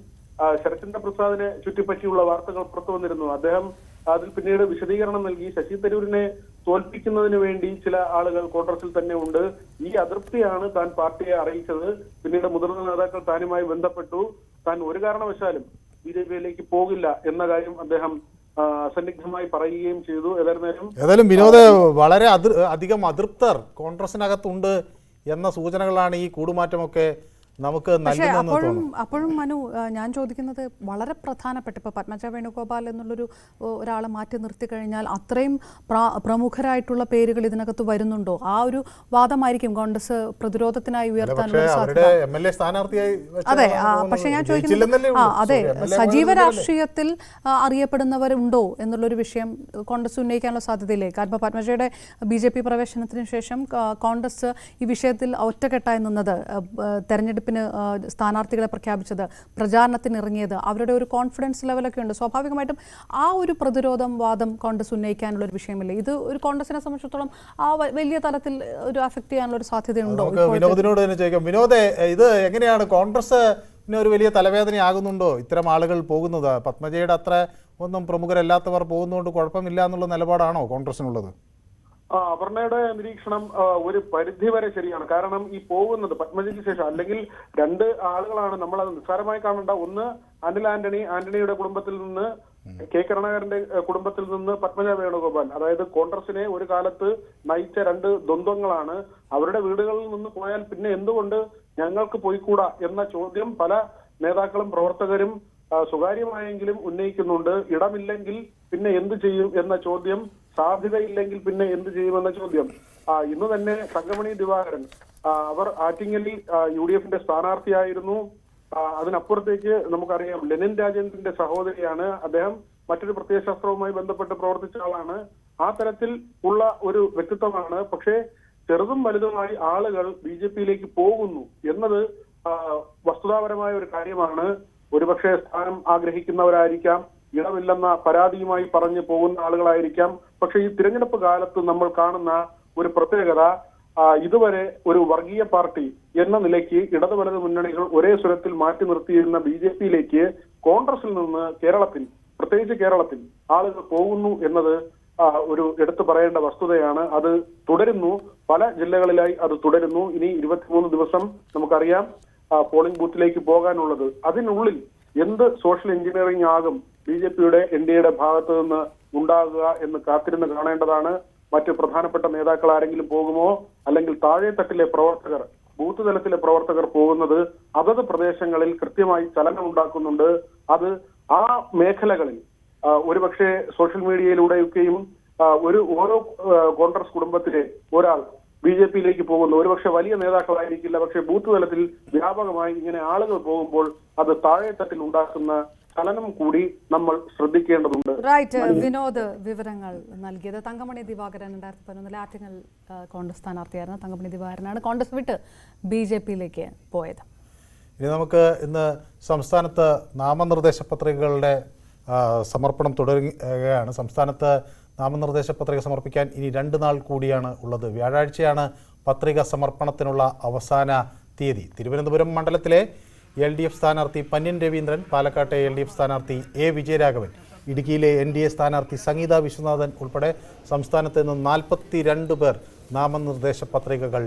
ശരത്ചന്ദ്ര പ്രസാദിനെ ചുറ്റിപ്പറ്റിയുള്ള വാർത്തകൾ പുറത്തു വന്നിരുന്നു. അദ്ദേഹം അതിൽ പിന്നീട് വിശദീകരണം നൽകി. ശശി തരൂരിനെ തോൽപ്പിക്കുന്നതിന് വേണ്ടി ചില ആളുകൾ കോൺഗ്രസിൽ തന്നെ ഉണ്ട്. ഈ അതൃപ്തിയാണ് താൻ പാർട്ടിയെ അറിയിച്ചത്. പിന്നീട് മുതിർന്ന നേതാക്കൾ താനുമായി ബന്ധപ്പെട്ടു. താൻ ഒരു കാരണവശാലും BJPയിലേക്ക് പോകില്ല എന്ന കാര്യം അദ്ദേഹം അസന്നിഗ്ധമായി പറയുകയും ചെയ്തു. ഏതായാലും വിനോദ്, വളരെ അധികം അതൃപ്തർ കോൺഗ്രസിനകത്തുണ്ട് എന്ന സൂചനകളാണ് ഈ കൂടുമാറ്റമൊക്കെ നമുക്ക് പക്ഷേ നൽകുന്നതെന്ന് തോന്നുന്നു. അപ്പോഴും മനു, ഞാൻ ചോദിക്കുന്നത് വളരെ പ്രധാനപ്പെട്ട ഇപ്പോൾ പത്മജ വേണുഗോപാൽ എന്നുള്ളൊരു ഒരാളെ മാറ്റി നിർത്തി കഴിഞ്ഞാൽ അത്രയും പ്രമുഖരായിട്ടുള്ള പേരുകൾ ഇതിനകത്ത് വരുന്നുണ്ടോ? ആ ഒരു വാദമായിരിക്കും കോൺഗ്രസ് പ്രതിരോധത്തിനായി ഉയർത്താനുള്ള സാധ്യത. അതെ, പക്ഷെ ഞാൻ ചോദിക്കുന്നത് അതെ, സജീവ രാഷ്ട്രീയത്തിൽ അറിയപ്പെടുന്നവരുണ്ടോ എന്നുള്ളൊരു വിഷയം കോൺഗ്രസ് ഉന്നയിക്കാനുള്ള സാധ്യതയില്ലേ? കാരണം പത്മജയുടെ BJP പ്രവേശനത്തിന് ശേഷം കോൺഗ്രസ് ഈ വിഷയത്തിൽ ഒറ്റക്കെട്ടായി നിന്നത്, തെരഞ്ഞെടുപ്പിന് സ്ഥാനാർത്ഥികളെ പ്രഖ്യാപിച്ചത്, പ്രചാരണത്തിന് ഇറങ്ങിയത്, അവരുടെ ഒരു കോൺഫിഡൻസ് ലെവലൊക്കെ ഉണ്ട്. സ്വാഭാവികമായിട്ടും ആ ഒരു പ്രതിരോധം വാദം കോൺഗ്രസ് ഉന്നയിക്കാനുള്ള ഒരു വിഷയമില്ലേ? ഇത് ഒരു കോൺഗ്രസിനെ സംബന്ധിച്ചിടത്തോളം ആ വലിയ തലത്തിൽ ഒരു അഫക്ട് ചെയ്യാനുള്ള ഒരു സാധ്യതയുണ്ടോ? വിനോദിനോട് തന്നെ ചോദിക്കാം. വിനോദ്, ഇത് എങ്ങനെയാണ് കോൺഗ്രസ് ഒരു വലിയ തലവേദനയാകുന്നുണ്ടോ ഇത്തരം ആളുകൾ പോകുന്നത്? പത്മജയുടെ അത്ര ഒന്നും പ്രമുഖരല്ലാത്തവർ പോകുന്നതുകൊണ്ട് കുഴപ്പമില്ല എന്നുള്ള നിലപാടാണോ കോൺഗ്രസിനുള്ളത്? അപർണയുടെ നിരീക്ഷണം ഒരു പരിധി വരെ ശരിയാണ്. കാരണം ഈ പോകുന്നത് പത്മജയ്ക്ക് ശേഷം അല്ലെങ്കിൽ രണ്ട് ആളുകളാണ് നമ്മൾ അത് നിസ്സാരമായി കാണേണ്ട. ഒന്ന് അനിൽ ആന്റണിയുടെ കുടുംബത്തിൽ നിന്ന്, കെ കരുണാകരന്റെ കുടുംബത്തിൽ നിന്ന് പത്മജ വേണുഗോപാൽ. അതായത് കോൺഗ്രസിനെ ഒരു കാലത്ത് നയിച്ച രണ്ട് ദ്വന്ദ്വങ്ങളാണ്. അവരുടെ വീടുകളിൽ നിന്ന് പോയാൽ പിന്നെ എന്തുകൊണ്ട് ഞങ്ങൾക്ക് പോയിക്കൂടാ എന്ന ചോദ്യം പല നേതാക്കളും പ്രവർത്തകരും സ്വകാര്യമായെങ്കിലും ഉന്നയിക്കുന്നുണ്ട്. ഇടമില്ലെങ്കിൽ പിന്നെ എന്ത് ചെയ്യും എന്ന ചോദ്യം, സാധ്യതയില്ലെങ്കിൽ പിന്നെ എന്ത് ചെയ്യുമെന്ന ചോദ്യം. ഇന്ന് തന്നെ തങ്കമണി ദിവാകരൻ, അവർ ആറ്റിങ്ങലിൽ UDFന്റെ സ്ഥാനാർത്ഥിയായിരുന്നു. അതിനപ്പുറത്തേക്ക് നമുക്കറിയാം ലെനിൻ രാജേന്ദ്രന്റെ സഹോദരിയാണ് അദ്ദേഹം. മറ്റൊരു പ്രത്യയശാസ്ത്രവുമായി ബന്ധപ്പെട്ട് പ്രവർത്തിച്ച ആളാണ്. ആ തരത്തിൽ ഉള്ള ഒരു വ്യക്തിത്വമാണ്. പക്ഷേ ചെറുതും വലുതുമായി ആളുകൾ BJPയിലേക്ക് പോകുന്നു എന്നത് വസ്തുതാപരമായ ഒരു കാര്യമാണ്. ഒരുപക്ഷെ സ്ഥാനം ആഗ്രഹിക്കുന്നവരായിരിക്കാം, ഇടമില്ലെന്ന പരാതിയുമായി പറഞ്ഞു പോകുന്ന ആളുകളായിരിക്കാം. പക്ഷെ ഈ തിരഞ്ഞെടുപ്പ് കാലത്ത് നമ്മൾ കാണുന്ന ഒരു പ്രത്യേകത, ഇതുവരെ ഒരു വർഗീയ പാർട്ടി എന്ന നിലയ്ക്ക് ഇടതു വലത് മുന്നണികൾ ഒരേ സ്വരത്തിൽ മാറ്റി നിർത്തിയിരുന്ന BJPയിലേക്ക് കോൺഗ്രസിൽ നിന്ന് പ്രത്യേകിച്ച് കേരളത്തിൽ ആളുകൾ പോകുന്നു എന്നത് ഒരു എടുത്തു പറയേണ്ട വസ്തുതയാണ്. അത് തുടരുന്നു, പല ജില്ലകളിലായി അത് തുടരുന്നു. ഇനി 23 ദിവസം നമുക്കറിയാം പോളിംഗ് ബൂത്തിലേക്ക് പോകാനുള്ളത്. അതിനുള്ളിൽ എന്ത് സോഷ്യൽ എഞ്ചിനീയറിംഗ് ആകും BJPയുടെ NDAയുടെ ഭാഗത്ത് നിന്ന് ഉണ്ടാകുക എന്ന് കാത്തിരുന്ന് കാണേണ്ടതാണ്. മറ്റ് പ്രധാനപ്പെട്ട നേതാക്കൾ ആരെങ്കിലും പോകുമോ, അല്ലെങ്കിൽ താഴെത്തട്ടിലെ പ്രവർത്തകർ, ബൂത്ത് തലത്തിലെ പ്രവർത്തകർ പോകുന്നത് അതത് പ്രദേശങ്ങളിൽ കൃത്യമായി ചലനം ഉണ്ടാക്കുന്നുണ്ട്. അത് ആ മേഖലകളിൽ ഒരുപക്ഷെ സോഷ്യൽ മീഡിയയിലൂടെയൊക്കെയും ഓരോ കോൺഗ്രസ് കുടുംബത്തിലെ ഒരാൾ BJPയിലേക്ക് പോകുന്നു. ഒരുപക്ഷെ വലിയ നേതാക്കളായിരിക്കില്ല, പക്ഷെ ബൂത്ത് തലത്തിൽ വ്യാപകമായി ഇങ്ങനെ ആളുകൾ പോകുമ്പോൾ അത് താഴെത്തട്ടിൽ ഉണ്ടാക്കുന്ന ചലനം കൂടി നമ്മൾ ശ്രദ്ധിക്കേണ്ടതുണ്ട്. റൈറ്റ്, വിനോദ് വിവരങ്ങൾ നൽകിയത്. തങ്കമണി ദിവാകരൻ 2011 ആറ്റിങ്ങൽ കോൺഗ്രസ് സ്ഥാനാർത്ഥിയായിരുന്നു. തങ്കമണി ദിവാകരനാണ് കോൺഗ്രസ് വിട്ട് BJPയിലേക്ക് പോയത്. ഇനി നമുക്ക് ഇന്ന് സംസ്ഥാനത്ത് നാമനിർദ്ദേശ പത്രികകളുടെ സമർപ്പണം തുടരുകയാണ്. സംസ്ഥാനത്ത് നാമനിർദ്ദേശ പത്രിക സമർപ്പിക്കാൻ ഇനി 2 നാൾ കൂടിയാണ് ഉള്ളത്. വ്യാഴാഴ്ചയാണ് പത്രിക സമർപ്പണത്തിനുള്ള അവസാന തീയതി. തിരുവനന്തപുരം മണ്ഡലത്തിലെ LDF സ്ഥാനാർത്ഥി പന്ന്യൻ രവീന്ദ്രൻ, പാലക്കാട്ടെ LDF സ്ഥാനാർത്ഥി A വിജയരാഘവൻ, ഇടുക്കിയിലെ NDA സ്ഥാനാർത്ഥി സംഗീത വിശ്വനാഥൻ ഉൾപ്പെടെ സംസ്ഥാനത്ത് നിന്ന് 42 പേർ നാമനിർദ്ദേശ പത്രികകൾ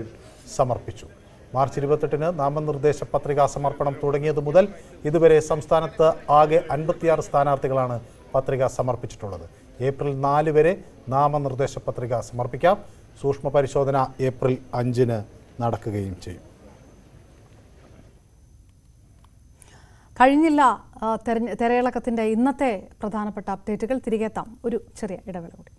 സമർപ്പിച്ചു. മാർച്ച് 28-ന് നാമനിർദ്ദേശ പത്രികാ സമർപ്പണം തുടങ്ങിയത് മുതൽ ഇതുവരെ സംസ്ഥാനത്ത് ആകെ 56 സ്ഥാനാർത്ഥികളാണ് പത്രിക സമർപ്പിച്ചിട്ടുള്ളത്. ഏപ്രിൽ 4 വരെ നാമനിർദ്ദേശ പത്രിക സമർപ്പിക്കാം. സൂക്ഷ്മ പരിശോധന ഏപ്രിൽ 5-ന് നടക്കുകയും ചെയ്യും. കഴിഞ്ഞില്ല തെരയിളക്കത്തിൻ്റെ ഇന്നത്തെ പ്രധാനപ്പെട്ട അപ്ഡേറ്റുകൾ. തിരികെ എത്താം, ഒരു ചെറിയ ഇടവേള കൂടി.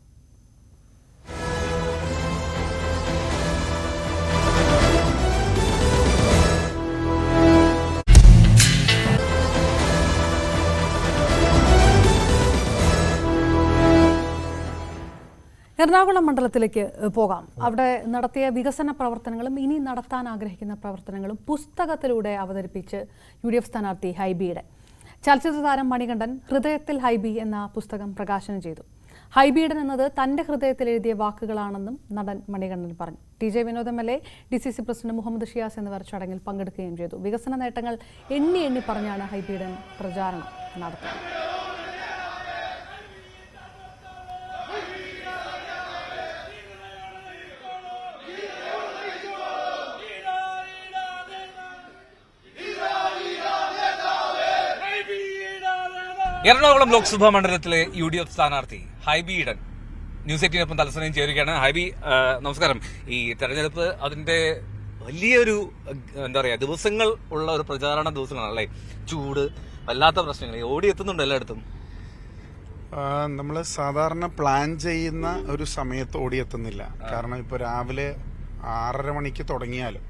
എറണാകുളം മണ്ഡലത്തിലേക്ക് പോകാം. അവിടെ നടത്തിയ വികസന പ്രവർത്തനങ്ങളും ഇനി നടത്താൻ ആഗ്രഹിക്കുന്ന പ്രവർത്തനങ്ങളും പുസ്തകത്തിലൂടെ അവതരിപ്പിച്ച് UDF സ്ഥാനാർത്ഥി ഹൈബിയുടെ. ചലച്ചിത്ര താരം മണികണ്ഠൻ ഹൃദയത്തിൽ ഹൈബി എന്ന പുസ്തകം പ്രകാശനം ചെയ്തു. ഹൈബിയുടെ എന്നത് തന്റെ ഹൃദയത്തിൽ എഴുതിയ വാക്കുകളാണെന്നും നടൻ മണികണ്ഠൻ പറഞ്ഞു. TJ Vinod MLA, DCC president Muhammad Shiyas എന്നിവർ ചടങ്ങിൽ പങ്കെടുക്കുകയും ചെയ്തു. വികസന നേട്ടങ്ങൾ എണ്ണി പറഞ്ഞാണ് ഹൈബിയുടെ പ്രചാരണം നടത്തുന്നത്. എറണാകുളം ലോക്സഭാ മണ്ഡലത്തിലെ UDF സ്ഥാനാർത്ഥി ഹൈബി ഈഡൻ ന്യൂസ് 18 തത്സമയം ചേരുകയാണ്. ഹൈബി, നമസ്കാരം. ഈ തെരഞ്ഞെടുപ്പ് അതിന്റെ വലിയൊരു എന്താ പറയാ ദിവസങ്ങൾ ഉള്ള ഒരു പ്രചാരണ ദിവസങ്ങളാണല്ലേ. ചൂട്, വല്ലാത്ത പ്രശ്നങ്ങൾ ഓടിയെത്തുന്നുണ്ട് എല്ലായിടത്തും. നമ്മൾ സാധാരണ പ്ലാൻ ചെയ്യുന്ന ഒരു സമയത്ത് ഓടിയെത്തുന്നില്ല. കാരണം ഇപ്പോൾ രാവിലെ 6:30 മണിക്ക് തുടങ്ങിയാലും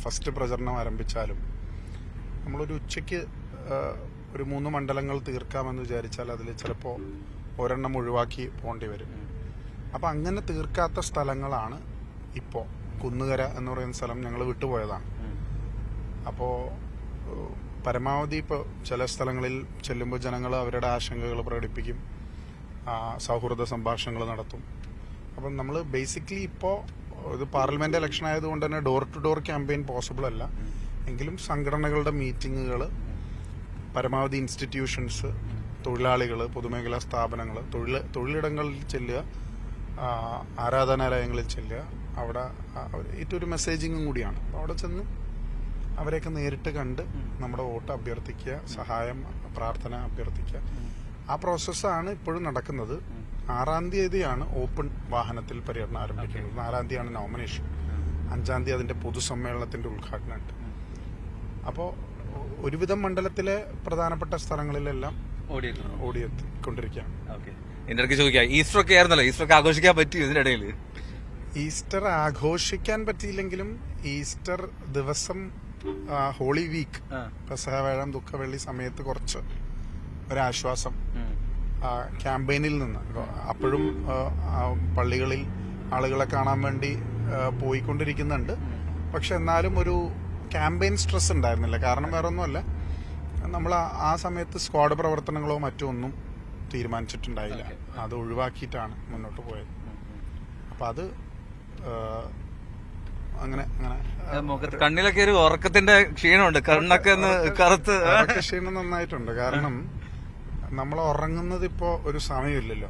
ഫസ്റ്റ് പ്രചരണം ആരംഭിച്ചാലും നമ്മളൊരു ഉച്ചയ്ക്ക് ഒരു 3 മണ്ഡലങ്ങൾ തീർക്കാമെന്ന് വിചാരിച്ചാൽ അതിൽ ചിലപ്പോൾ ഒരെണ്ണം ഒഴിവാക്കി പോകേണ്ടി വരും. അപ്പം അങ്ങനെ തീർക്കാത്ത സ്ഥലങ്ങളാണ് ഇപ്പോൾ കുന്നുകര എന്ന് പറയുന്ന സ്ഥലം ഞങ്ങൾ വിട്ടുപോയതാണ്. അപ്പോൾ പരമാവധി ഇപ്പോൾ ചില സ്ഥലങ്ങളിൽ ചെല്ലുമ്പോൾ ജനങ്ങൾ അവരുടെ ആശങ്കകൾ പ്രകടിപ്പിക്കും, സൗഹൃദ സംഭാഷണങ്ങൾ നടത്തും. അപ്പം നമ്മൾ ബേസിക്കലി ഇപ്പോൾ ഇത് പാർലമെന്റ് ഇലക്ഷൻ ആയതുകൊണ്ട് തന്നെ door to door campaign possible അല്ല. എങ്കിലും സംഘടനകളുടെ മീറ്റിങ്ങുകൾ, പരമാവധി ഇൻസ്റ്റിറ്റ്യൂഷൻസ്, തൊഴിലാളികൾ, പൊതുമേഖലാ സ്ഥാപനങ്ങൾ, തൊഴിലിടങ്ങളിൽ ചെല്ലുക, ആരാധനാലയങ്ങളിൽ ചെല്ലുക. അവിടെ ഇതൊരു മെസ്സേജിങ്ങും കൂടിയാണ്. അപ്പോൾ അവിടെ ചെന്ന് അവരെയൊക്കെ നേരിട്ട് കണ്ട് നമ്മുടെ വോട്ട് അഭ്യർത്ഥിക്കുക, സഹായം, പ്രാർത്ഥന അഭ്യർത്ഥിക്കുക. ആ പ്രോസസ്സാണ് ഇപ്പോഴും നടക്കുന്നത്. 6-ാം തീയതിയാണ് ഓപ്പൺ വാഹനത്തിൽ പര്യടനം ആരംഭിക്കുന്നത്. 4-ാം തീയതിയാണ് നോമിനേഷൻ. 5-ാം തീയതി അതിന്റെ പൊതുസമ്മേളനത്തിന്റെ ഉദ്ഘാടനമുണ്ട്. അപ്പോൾ ഒരുവിധം മണ്ഡലത്തിലെ പ്രധാനപ്പെട്ട സ്ഥലങ്ങളിലെല്ലാം ഓടിയെത്തിക്കൊണ്ടിരിക്കുകയാണ്. എന്റെ ചോദിക്കാം, ഈസ്റ്റർ ഒക്കെ ആയിരുന്നല്ലോ, ഈസ്റ്റർ ഒക്കെ ആഘോഷിക്കാൻ പറ്റി ഇതിനിടയിൽ? ഈസ്റ്റർ ആഘോഷിക്കാൻ പറ്റിയില്ലെങ്കിലും ഈസ്റ്റർ ദിവസം ഹോളി വീക്ക്, പെസഹ, വ്യാഴം, ദുഃഖ വെള്ളി സമയത്ത് കുറച്ച് ഒരാശ്വാസം ക്യാമ്പയിനിൽ നിന്ന്. അപ്പോഴും പള്ളികളിൽ ആളുകളെ കാണാൻ വേണ്ടി പോയിക്കൊണ്ടിരിക്കുന്നുണ്ട്. പക്ഷെ എന്നാലും ഒരു ക്യാമ്പയിൻ സ്ട്രെസ് ഉണ്ടായിരുന്നില്ല. കാരണം വേറെ ഒന്നുമല്ല, നമ്മൾ ആ സമയത്ത് സ്ക്വാഡ് പ്രവർത്തനങ്ങളോ മറ്റോ ഒന്നും തീരുമാനിച്ചിട്ടുണ്ടായില്ല. അത് ഒഴിവാക്കിയിട്ടാണ് മുന്നോട്ട് പോയത്. അപ്പൊ അത് അങ്ങനെ കണ്ണിലൊക്കെ ഒരു ഉറക്കത്തിന്റെ ക്ഷീണമുണ്ട്, കണ്ണൊക്കെ കറുത്ത്. ക്ഷീണം നന്നായിട്ടുണ്ട്. കാരണം നമ്മൾ ഉറങ്ങുന്നത് ഇപ്പോ ഒരു സമയമില്ലല്ലോ.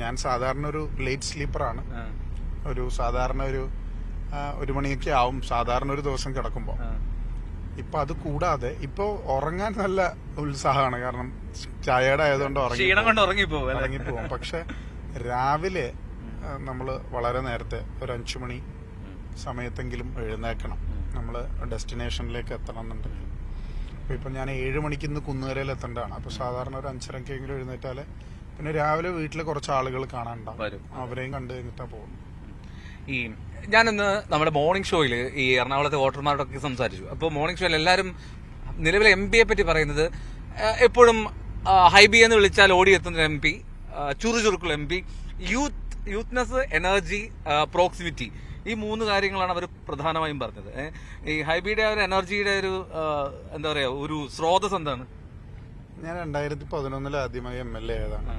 ഞാൻ സാധാരണ ഒരു ലേറ്റ് സ്ലീപ്പറാണ്. ഒരു സാധാരണ ഒരു 1 മണിയൊക്കെ ആവും സാധാരണ ഒരു ദിവസം കിടക്കുമ്പോ. ഇപ്പൊ അത് കൂടാതെ ഇപ്പൊ ഉറങ്ങാൻ നല്ല ഉത്സാഹമാണ്. കാരണം ചായയുടെ ആയതുകൊണ്ട് ഉറങ്ങിപ്പോവും. പക്ഷെ രാവിലെ നമ്മൾ വളരെ നേരത്തെ ഒരു 5 മണി സമയത്തെങ്കിലും എഴുന്നേക്കണം. നമ്മൾ ഡെസ്റ്റിനേഷനിലേക്ക് എത്തണം എന്നുണ്ടെങ്കിൽ. അപ്പൊ ഇപ്പൊ ഞാൻ 7 മണിക്ക് ഇന്ന് കുന്നുകരയിൽ എത്തേണ്ടതാണ്. അപ്പൊ സാധാരണ ഒരു 5:30 എഴുന്നേറ്റാല് പിന്നെ രാവിലെ വീട്ടിൽ കുറച്ച് ആളുകൾ കാണാനുണ്ടാവും. അവരെയും കണ്ടു കഴിഞ്ഞിട്ടാ പോകുന്നു. ഈ ഞാനിന്ന് നമ്മുടെ മോർണിംഗ് ഷോയിൽ ഈ എറണാകുളത്തെ വോട്ടർമാരോടൊക്കെ സംസാരിച്ചു. അപ്പോൾ മോർണിംഗ് ഷോയിൽ എല്ലാവരും നിലവിലെ എം പിയെ പറ്റി പറയുന്നത് എപ്പോഴും ഹൈബി എന്ന് വിളിച്ചാൽ ഓടിയെത്തുന്ന എം പി, ചുറുചുറുക്കുള്ള M P, youthness, energy, proximity, ഈ 3 കാര്യങ്ങളാണ് അവർ പ്രധാനമായും പറഞ്ഞത്. ഈ ഹൈബിയുടെ ഒരു എനർജിയുടെ ഒരു എന്താ പറയാ ഒരു സ്രോതസ് എന്താണ്? ഞാൻ 2011 ആദ്യമായി MLA ആയതാണ്.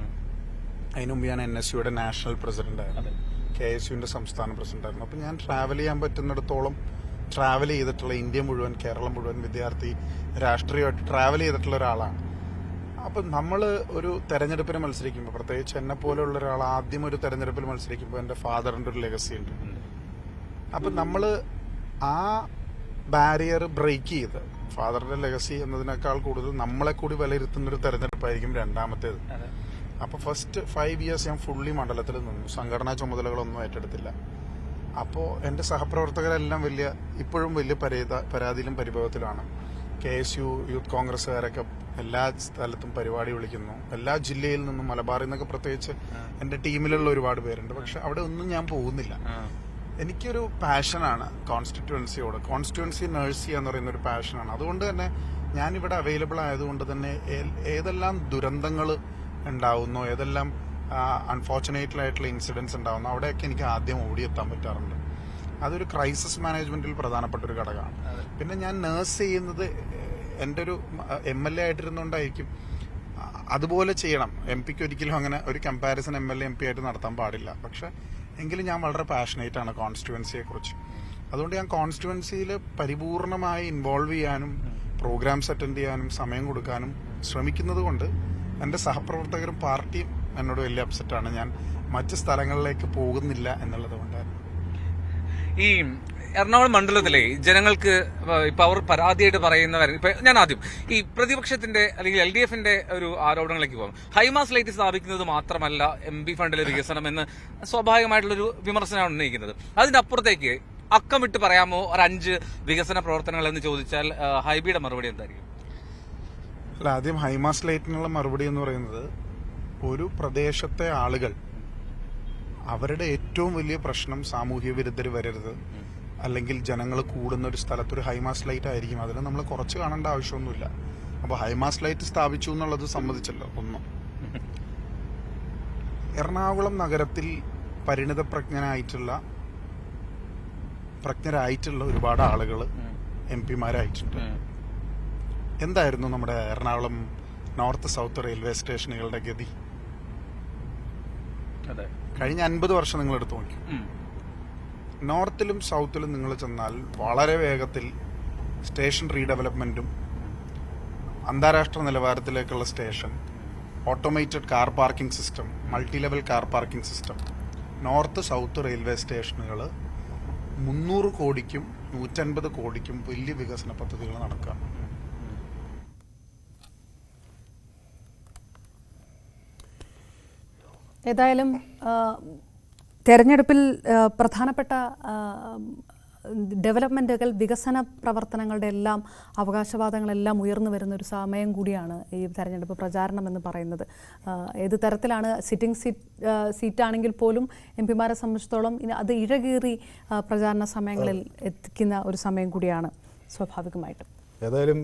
അതിനു മുമ്പ് ഞാൻ NSUയുടെ നാഷണൽ പ്രസിഡന്റ് ആയിരുന്നു, KSUവിന്റെ സംസ്ഥാന പ്രസിഡന്റ് ആയിരുന്നു. അപ്പൊ ഞാൻ ട്രാവൽ ചെയ്യാൻ പറ്റുന്നിടത്തോളം ട്രാവൽ ചെയ്തിട്ടുള്ള, ഇന്ത്യ മുഴുവൻ, കേരളം മുഴുവൻ വിദ്യാർത്ഥി രാഷ്ട്രീയമായിട്ട് ട്രാവൽ ചെയ്തിട്ടുള്ള ഒരാളാണ്. അപ്പം നമ്മൾ ഒരു തെരഞ്ഞെടുപ്പിന് മത്സരിക്കുമ്പോൾ, പ്രത്യേകിച്ച് എന്നെ പോലെയുള്ള ഒരാൾ ആദ്യം ഒരു തെരഞ്ഞെടുപ്പിൽ മത്സരിക്കുമ്പോൾ എൻ്റെ ഫാദറിന്റെ ഒരു ലെഗസി ഉണ്ട്. അപ്പം നമ്മൾ ആ ബാരിയർ ബ്രേക്ക് ചെയ്ത്, ഫാദറിന്റെ ലെഗസി എന്നതിനേക്കാൾ കൂടുതൽ നമ്മളെ കൂടി വിലയിരുത്തുന്ന ഒരു തെരഞ്ഞെടുപ്പായിരിക്കും രണ്ടാമത്തേത്. അപ്പൊ ഫസ്റ്റ് 5 ഇയേഴ്സ് ഞാൻ ഫുള്ളി മണ്ഡലത്തിൽ നിന്നു, സംഘടനാ ചുമതലകളൊന്നും ഏറ്റെടുത്തില്ല. അപ്പോൾ എൻ്റെ സഹപ്രവർത്തകരെല്ലാം ഇപ്പോഴും വലിയ പരാതിയിലും പരിഭവത്തിലാണ്. KSU യൂത്ത് കോൺഗ്രസ്സുകാരൊക്കെ എല്ലാ സ്ഥലത്തും പരിപാടി വിളിക്കുന്നു, എല്ലാ ജില്ലയിൽ നിന്നും, മലബാറിൽ നിന്നൊക്കെ പ്രത്യേകിച്ച് എൻ്റെ ടീമിലുള്ള ഒരുപാട് പേരുണ്ട്. പക്ഷെ അവിടെ ഒന്നും ഞാൻ പോകുന്നില്ല. എനിക്കൊരു പാഷനാണ് കോൺസ്റ്റിറ്റ്യുവൻസിയോട്, കോൺസ്റ്റിറ്റ്യുവൻസി നഴ്സ് ചെയ്യുക എന്ന് പറയുന്ന ഒരു പാഷനാണ്. അതുകൊണ്ട് തന്നെ ഞാനിവിടെ അവൈലബിൾ ആയതുകൊണ്ട് തന്നെ ഏതെല്ലാം ദുരന്തങ്ങൾ ഉണ്ടാവുന്നു, ഏതെല്ലാം അൺഫോർച്ചുനേറ്റ് ആയിട്ടുള്ള ഇൻസിഡൻസ് ഉണ്ടാവുന്നു, അവിടെയൊക്കെ എനിക്ക് ആദ്യം ഓടിയെത്താൻ പറ്റാറുണ്ട്. അതൊരു ക്രൈസിസ് മാനേജ്മെന്റിൽ പ്രധാനപ്പെട്ട ഒരു ഘടകമാണ്. പിന്നെ ഞാൻ നഴ്സ് ചെയ്യുന്നത് എൻ്റെ ഒരു MLA ആയിട്ടിരുന്നുകൊണ്ടായിരിക്കും. അതുപോലെ ചെയ്യണം. MP ഒരിക്കലും അങ്ങനെ ഒരു കമ്പാരിസൺ MLA MP ആയിട്ട് നടത്താൻ പാടില്ല. പക്ഷെ എങ്കിലും ഞാൻ വളരെ പാഷനേറ്റ് ആണ് കോൺസ്റ്റിറ്റ്യുവൻസിയെ കുറിച്ച്. അതുകൊണ്ട് ഞാൻ കോൺസ്റ്റിറ്റ്യുവൻസിയിൽ പരിപൂർണമായി ഇൻവോൾവ് ചെയ്യാനും പ്രോഗ്രാംസ് അറ്റൻഡ് ചെയ്യാനും സമയം കൊടുക്കാനും ശ്രമിക്കുന്നത് കൊണ്ട് എൻ്റെ സഹപ്രവർത്തകരും പാർട്ടിയും എന്നോട് വലിയ അപ്സെറ്റാണ്. ഞാൻ മറ്റ് സ്ഥലങ്ങളിലേക്ക് പോകുന്നില്ല എന്നുള്ളത് കൊണ്ടായിരുന്നു. ഈ എറണാകുളം മണ്ഡലത്തിലെ ജനങ്ങൾക്ക് ഇപ്പൊ അവർ പരാതിയായിട്ട് പറയുന്നവർ, ഇപ്പൊ ഞാൻ ആദ്യം ഈ പ്രതിപക്ഷത്തിന്റെ അല്ലെങ്കിൽ LDFന്റെ ഒരു ആരോപണങ്ങളിലേക്ക് പോകാം. ഹൈമാസ് ലൈറ്റ് സ്ഥാപിക്കുന്നത് മാത്രമല്ല MP ഫണ്ടിലെ വികസനം എന്ന് സ്വാഭാവികമായിട്ടുള്ളൊരു വിമർശനമാണ് ഉന്നയിക്കുന്നത്. അതിന്റെ അപ്പുറത്തേക്ക് അക്കമിട്ട് പറയാമോ ഒരു 5 വികസന പ്രവർത്തനങ്ങൾ എന്ന് ചോദിച്ചാൽ ഹൈബിയുടെ മറുപടി എന്തായിരിക്കും? അല്ല, ആദ്യം ഹൈമാസ് ലൈറ്റിനുള്ള മറുപടി എന്ന് പറയുന്നത്, ഒരു പ്രദേശത്തെ ആളുകൾ അവരുടെ ഏറ്റവും വലിയ പ്രശ്നം സാമൂഹ്യ വിരുദ്ധർ വരരുത്, അല്ലെങ്കിൽ ജനങ്ങൾ കൂടുന്ന ഒരു സ്ഥലത്ത് ഒരു ഹൈമാസ് ലൈറ്റ് ആയിരിക്കും. അതിന് നമ്മൾ കുറച്ച് കാണേണ്ട ആവശ്യമൊന്നുമില്ല. അപ്പോൾ ഹൈമാസ് ലൈറ്റ് സ്ഥാപിച്ചു എന്നുള്ളത് സമ്മതിച്ചല്ലോ. ഒന്നും, എറണാകുളം നഗരത്തിൽ പ്രജ്ഞരായിട്ടുള്ള ഒരുപാട് ആളുകൾ MP-മാരായിട്ടുണ്ട്. എന്തായിരുന്നു നമ്മുടെ എറണാകുളം നോർത്ത് സൗത്ത് റെയിൽവേ സ്റ്റേഷനുകളുടെ ഗതി? കഴിഞ്ഞ 50 വർഷം നിങ്ങൾ എടുത്തു നോക്കി. നോർത്തിലും സൗത്തിലും നിങ്ങൾ ചെന്നാൽ വളരെ വേഗത്തിൽ സ്റ്റേഷൻ റീഡെവലപ്മെന്റും, അന്താരാഷ്ട്ര നിലവാരത്തിലേക്കുള്ള station, automated car parking system, multi level car parking system, north south railway സ്റ്റേഷനുകൾ 300 കോടിക്കും 150 കോടിക്കും വലിയ വികസന പദ്ധതികൾ നടക്കുകയാണ്. ഏതായാലും തെരഞ്ഞെടുപ്പിൽ പ്രധാനപ്പെട്ട ഡെവലപ്മെൻറ്റുകൾ, വികസന പ്രവർത്തനങ്ങളുടെ എല്ലാം അവകാശവാദങ്ങളെല്ലാം ഉയർന്നു വരുന്ന ഒരു സമയം കൂടിയാണ് ഈ തെരഞ്ഞെടുപ്പ് പ്രചാരണം എന്ന് പറയുന്നത്. ഏത് തരത്തിലാണ് സിറ്റിംഗ് സീറ്റാണെങ്കിൽ പോലും MP-മാരെ സംബന്ധിച്ചിടത്തോളം അത് ഇഴകീറി പ്രചാരണ സമയങ്ങളിൽ എത്തിക്കുന്ന ഒരു സമയം കൂടിയാണ് സ്വാഭാവികമായിട്ടും. ഏതായാലും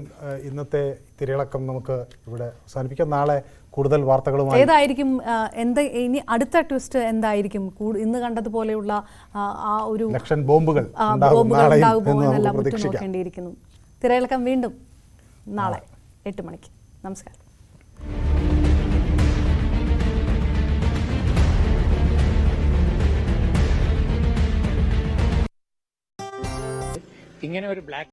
ഇന്നത്തെ തിരയിളക്കം നമുക്ക് ഇവിടെ അവസാനിപ്പിക്കാം. നാളെ കൂടുതൽ വാർത്തകളുമായി ഏതായിരിക്കും ഇനി അടുത്ത ട്വിസ്റ്റ് എന്തായിരിക്കും? ഇന്ന് കണ്ടതുപോലെയുള്ള ആ ഒരു ലക്ഷൻ ബോംബുകൾ ഉണ്ടാകുമോ എന്നെല്ലാം ഉറ്റുനോക്കേണ്ടിയിരിക്കുന്നു. തിരയിളക്കം വീണ്ടും നാളെ 8 മണിക്ക്. നമസ്കാരം. ഇങ്ങനെ ഒരു ബ്ലാക്ക്